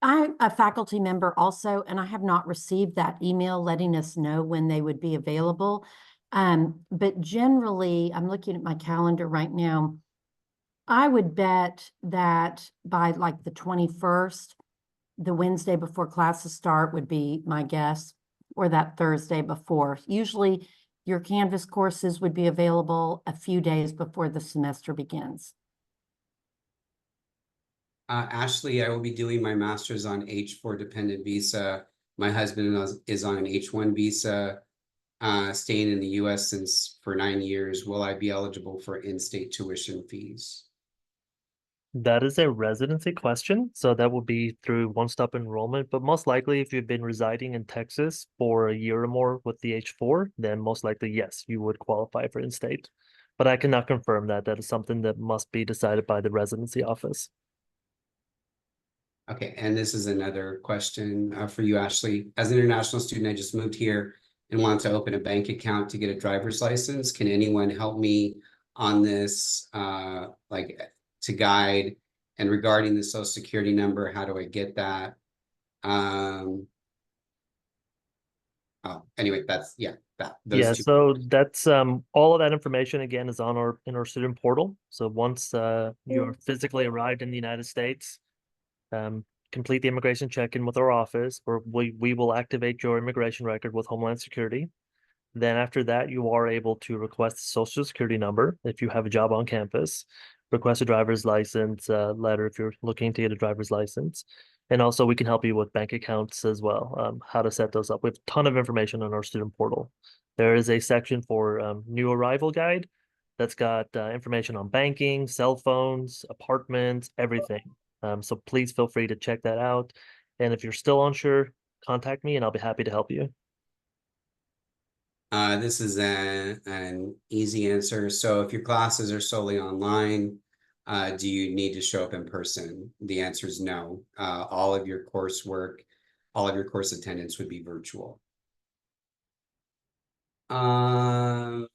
I'm a faculty member also, and I have not received that email letting us know when they would be available. But generally, I'm looking at my calendar right now. I would bet that by like the 21st, the Wednesday before classes start would be my guess, or that Thursday before. Usually your Canvas courses would be available a few days before the semester begins. Ashley, I will be doing my master's on H4 dependent visa. My husband is on an H1 visa, staying in the US for 9 years. Will I be eligible for in-state tuition fees? That is a residency question, so that will be through one-stop enrollment, but most likely if you've been residing in Texas for a year or more with the H4, then most likely, yes, you would qualify for in-state. But I cannot confirm that. That is something that must be decided by the residency office. Okay, and this is another question for you, Ashley. As an international student, I just moved here and want to open a bank account to get a driver's license. Can anyone help me on this, like to guide? And regarding the social security number, how do I get that? Oh, anyway, that's, yeah, those Yeah, two. so that's all of that information again is on in our student portal. So once you're physically arrived in the United States, complete the immigration check-in with our office, where we will activate your immigration record with Homeland Security. Then after that, you are able to request a social security number if you have a job on campus, request a driver's license letter if you're looking to get a driver's license. And also we can help you with bank accounts as well, how to set those up. We have a ton of information on our student portal. There is a section for new arrival guide that's got information on banking, cell phones, apartments, everything. So please feel free to check that out. And if you're still unsure, contact me and I'll be happy to help you. This is an easy answer. So if your classes are solely online, do you need to show up in person? The answer is no. All of your coursework, all of your course attendance would be virtual. I'm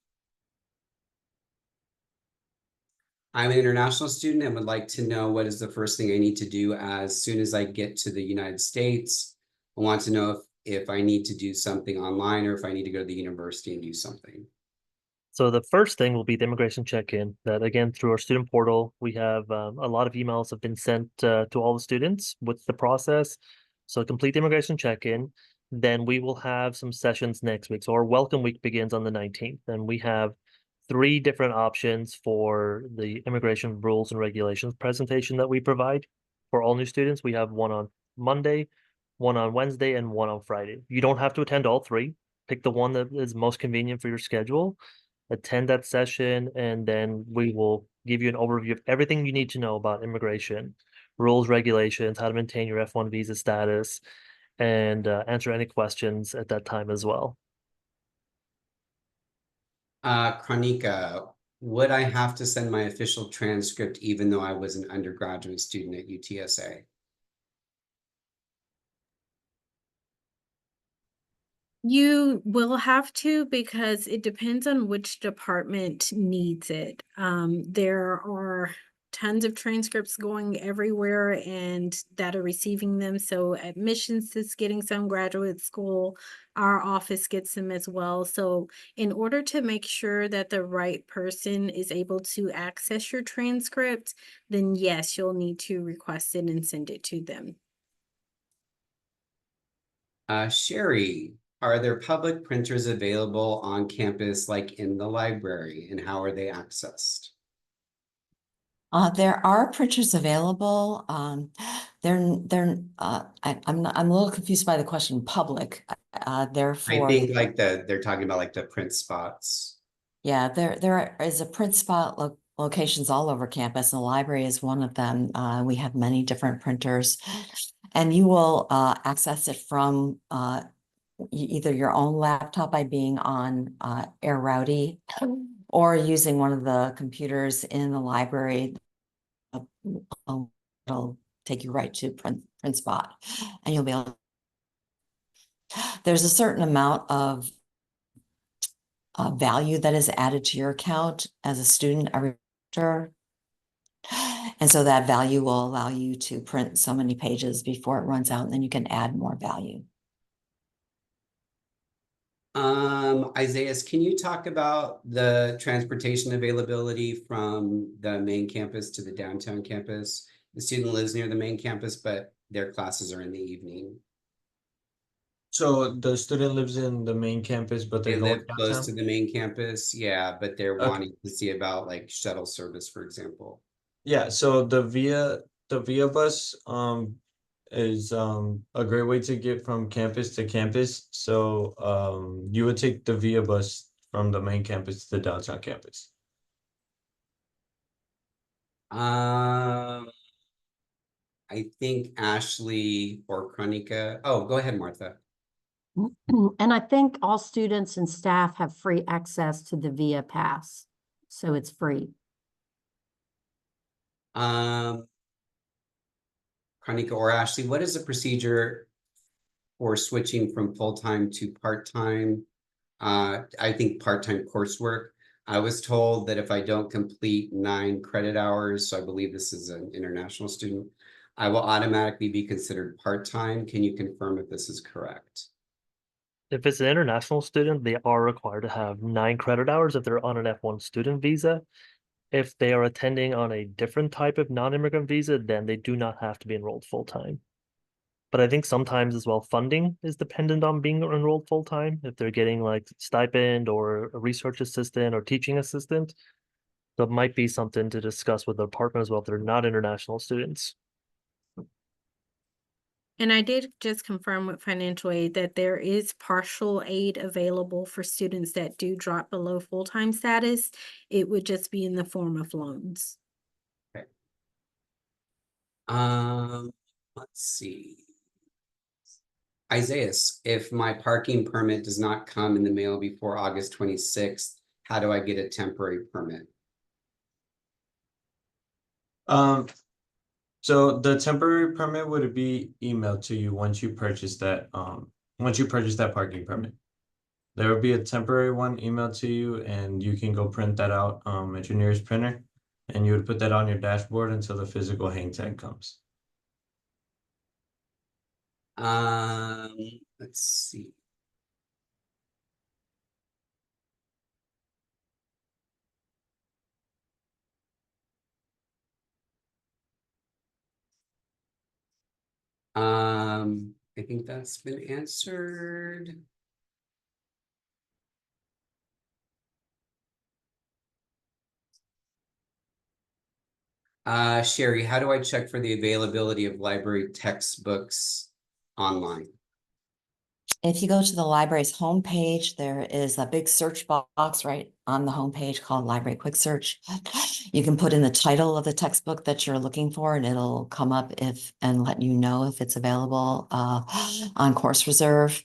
an international student and would like to know what is the first thing I need to do as soon as I get to the United States. I want to know if I need to do something online or if I need to go to the university and do something. So the first thing will be the immigration check-in. That again, through our student portal, we have a lot of emails have been sent to all the students with the process. So complete the immigration check-in. Then we will have some sessions next week. So our welcome week begins on the 19th, and we have 3 different options for the immigration rules and regulations presentation that we provide for all new students. We have one on Monday, one on Wednesday, and one on Friday. You don't have to attend all 3. Pick the one that is most convenient for your schedule. Attend that session, and then we will give you an overview of everything you need to know about immigration, rules, regulations, how to maintain your F1 visa status, and answer any questions at that time as well. Chronica, would I have to send my official transcript even though I was an undergraduate student at UTSA? You will have to, because it depends on which department needs it. There are tons of transcripts going everywhere and that are receiving them. So admissions is getting some, graduate school, our office gets them as well. So in order to make sure that the right person is able to access your transcript, then yes, you'll need to request it and send it to them. Sherry, are there public printers available on campus, like in the library, and how are they accessed? There are printers available. I'm a little confused by the question, public. I Therefore, think like they're talking about like the print spots. Yeah, there is a print spot locations all over campus, and the library is one of them. We have many different printers. And you will access it from either your own laptop by being on Air Rowdy or using one of the computers in the library. It'll take you right to print spot, and you'll be able. There's a certain amount of value that is added to your account as a student every year. And so that value will allow you to print so many pages before it runs out, and then you can add more value. Isaiah, can you talk about the transportation availability from the main campus to the downtown campus? The student lives near the main campus, but their classes are in the evening. So the student lives in the main campus, but They they're live going close to downtown? the main campus, yeah, but they're Okay. wanting to see about like shuttle service, for example. Yeah, so the Via bus is a great way to get from campus to campus. So you would take the Via bus from the main campus to the downtown campus. I think Ashley or Chronica. Oh, go ahead, Martha. And I think all students and staff have free access to the VIA Pass, so it's free. Chronica or Ashley, what is the procedure for switching from full-time to part-time? I think part-time coursework. I was told that if I don't complete 9 credit hours, so I believe this is an international student, I will automatically be considered part-time. Can you confirm if this is correct? If it's an international student, they are required to have 9 credit hours if they're on an F1 student visa. If they are attending on a different type of non-immigrant visa, then they do not have to be enrolled full-time. But I think sometimes as well, funding is dependent on being enrolled full-time. If they're getting like stipend or a research assistant or teaching assistant, that might be something to discuss with their partner as well if they're not international students. And I did just confirm with financial aid that there is partial aid available for students that do drop below full-time status. It would just be in the form of loans. Let's see. Isaiah, if my parking permit does not come in the mail before August 26th, how do I get a temporary permit? So the temporary permit would be emailed to you once you purchase that parking permit. There will be a temporary one emailed to you, and you can go print that out at your nearest printer, and you would put that on your dashboard until the physical hang tag comes. Let's see. I think that's been answered. Sherry, how do I check for the availability of library textbooks online? If you go to the library's homepage, there is a big search box right on the homepage called Library Quick Search. You can put in the title of the textbook that you're looking for, and it'll come up and let you know if it's available on Course Reserve.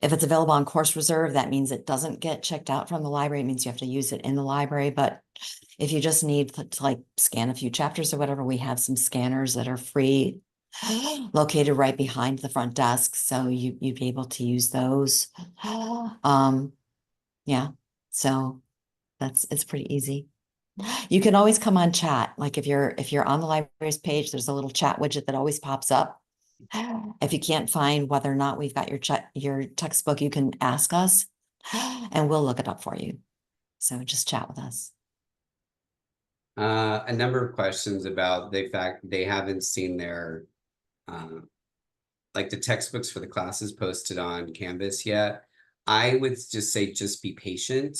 If it's available on Course Reserve, that means it doesn't get checked out from the library. It means you have to use it in the library. But if you just need to like scan a few chapters or whatever, we have some scanners that are free located right behind the front desk. So you'd be able to use those. Yeah, so it's pretty easy. You can always come on chat. Like if you're on the library's page, there's a little chat widget that always pops up. If you can't find whether or not we've got your textbook, you can ask us and we'll look it up for you. So just chat with us. A number of questions about the fact they haven't seen their like the textbooks for the classes posted on Canvas yet. I would just say just be patient.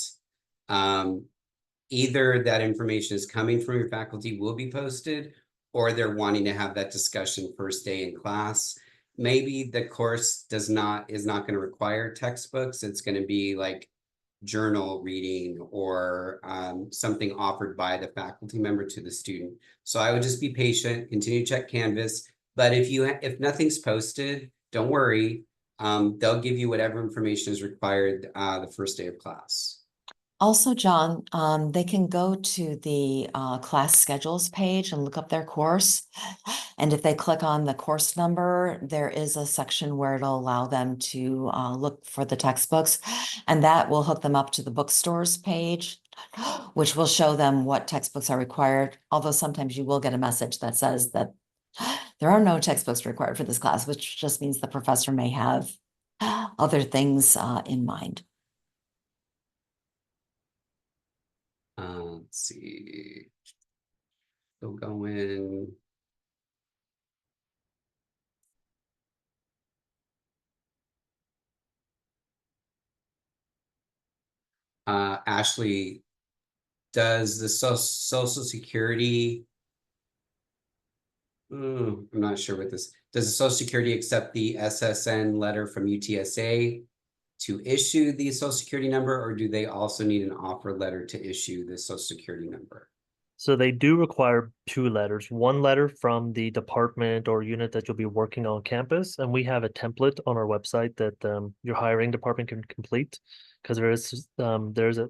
Either that information is coming from your faculty will be posted, or they're wanting to have that discussion first day in class. Maybe the course is not going to require textbooks. It's going to be like journal reading or something offered by the faculty member to the student. So I would just be patient, continue to check Canvas. But if nothing's posted, don't worry. They'll give you whatever information is required the first day of class. Also, John, they can go to the class schedules page and look up their course. And if they click on the course number, there is a section where it'll allow them to look for the textbooks. And that will hook them up to the bookstores page, which will show them what textbooks are required. Although sometimes you will get a message that says that there are no textbooks required for this class, which just means the professor may have other things in mind. Let's see. Still going. Ashley, does the Social Security, I'm not sure what this, does the Social Security accept the SSN letter from UTSA to issue the Social Security number, or do they also need an offer letter to issue the Social Security number? So they do require 2 letters, 1 letter from the department or unit that you'll be working on campus. And we have a template on our website that your hiring department can complete, because there's a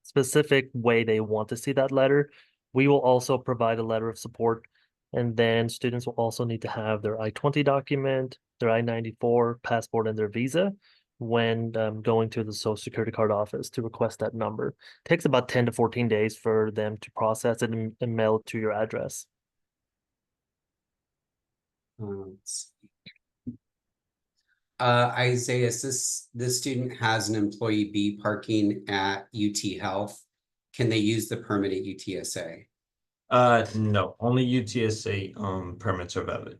specific way they want to see that letter. We will also provide a letter of support, and then students will also need to have their I-20 document, their I-94 passport, and their visa when going to the Social Security card office to request that number. Takes about 10 to 14 days for them to process it and mail it to your address. Let's see. Isaiah, this student has an employee B parking at UT Health. Can they use the permit at UTSA? No, only UTSA permits are valid.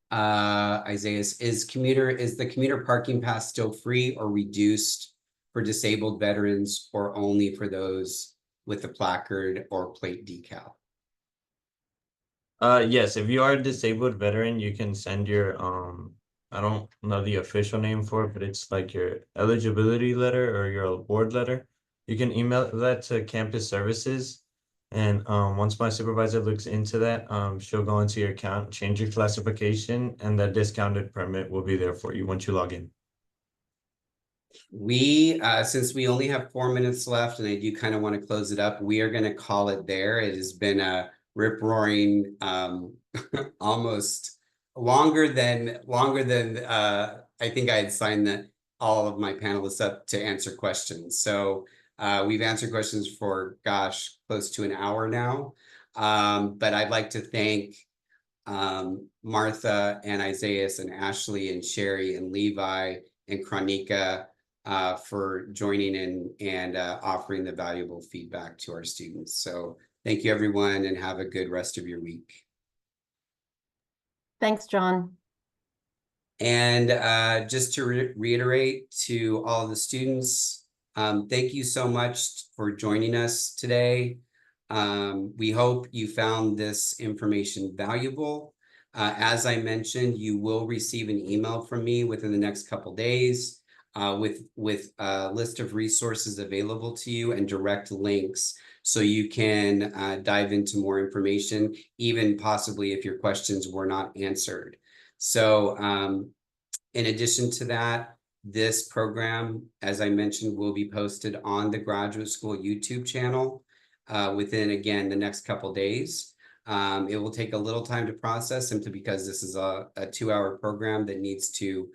Isaiah, is the commuter parking pass still free or reduced for disabled veterans, or only for those with the placard or plate decal? Yes, if you are a disabled veteran, you can send your I don't know the official name for it, but it's like your eligibility letter or your award letter. You can email that to campus services. And once my supervisor looks into that, she'll go into your account, change your classification, and that discounted permit will be there for you once you log in. Since we only have 4 minutes left, and I do kind of want to close it up, we are going to call it there. It has been a rip-roaring, almost longer than I think I had signed all of my panelists up to answer questions. So we've answered questions for, gosh, close to an hour now. But I'd like to thank Martha and Isaiah and Ashley and Sherry and Levi and Chronica for joining in and offering the valuable feedback to our students. So thank you, everyone, and have a good rest of your week. Thanks, John. And just to reiterate to all of the students, thank you so much for joining us today. We hope you found this information valuable. As I mentioned, you will receive an email from me within the next couple days with a list of resources available to you and direct links, so you can dive into more information, even possibly if your questions were not answered. So in addition to that, this program, as I mentioned, will be posted on the Graduate School YouTube channel within, again, the next couple days. It will take a little time to process, simply because this is a 2-hour program that needs to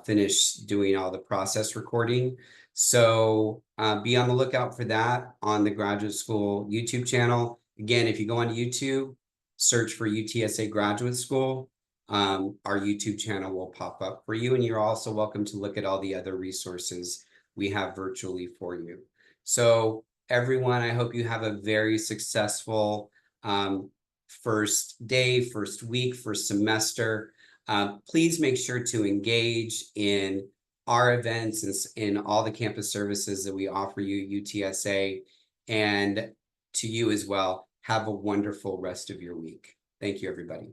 finish doing all the process recording. So be on the lookout for that on the Graduate School YouTube channel. Again, if you go on YouTube, search for UTSA Graduate School, our YouTube channel will pop up for you, and you're also welcome to look at all the other resources we have virtually for you. So everyone, I hope you have a very successful first day, first week, first semester. Please make sure to engage in our events and in all the campus services that we offer you, UTSA, and to you as well. Have a wonderful rest of your week. Thank you, everybody.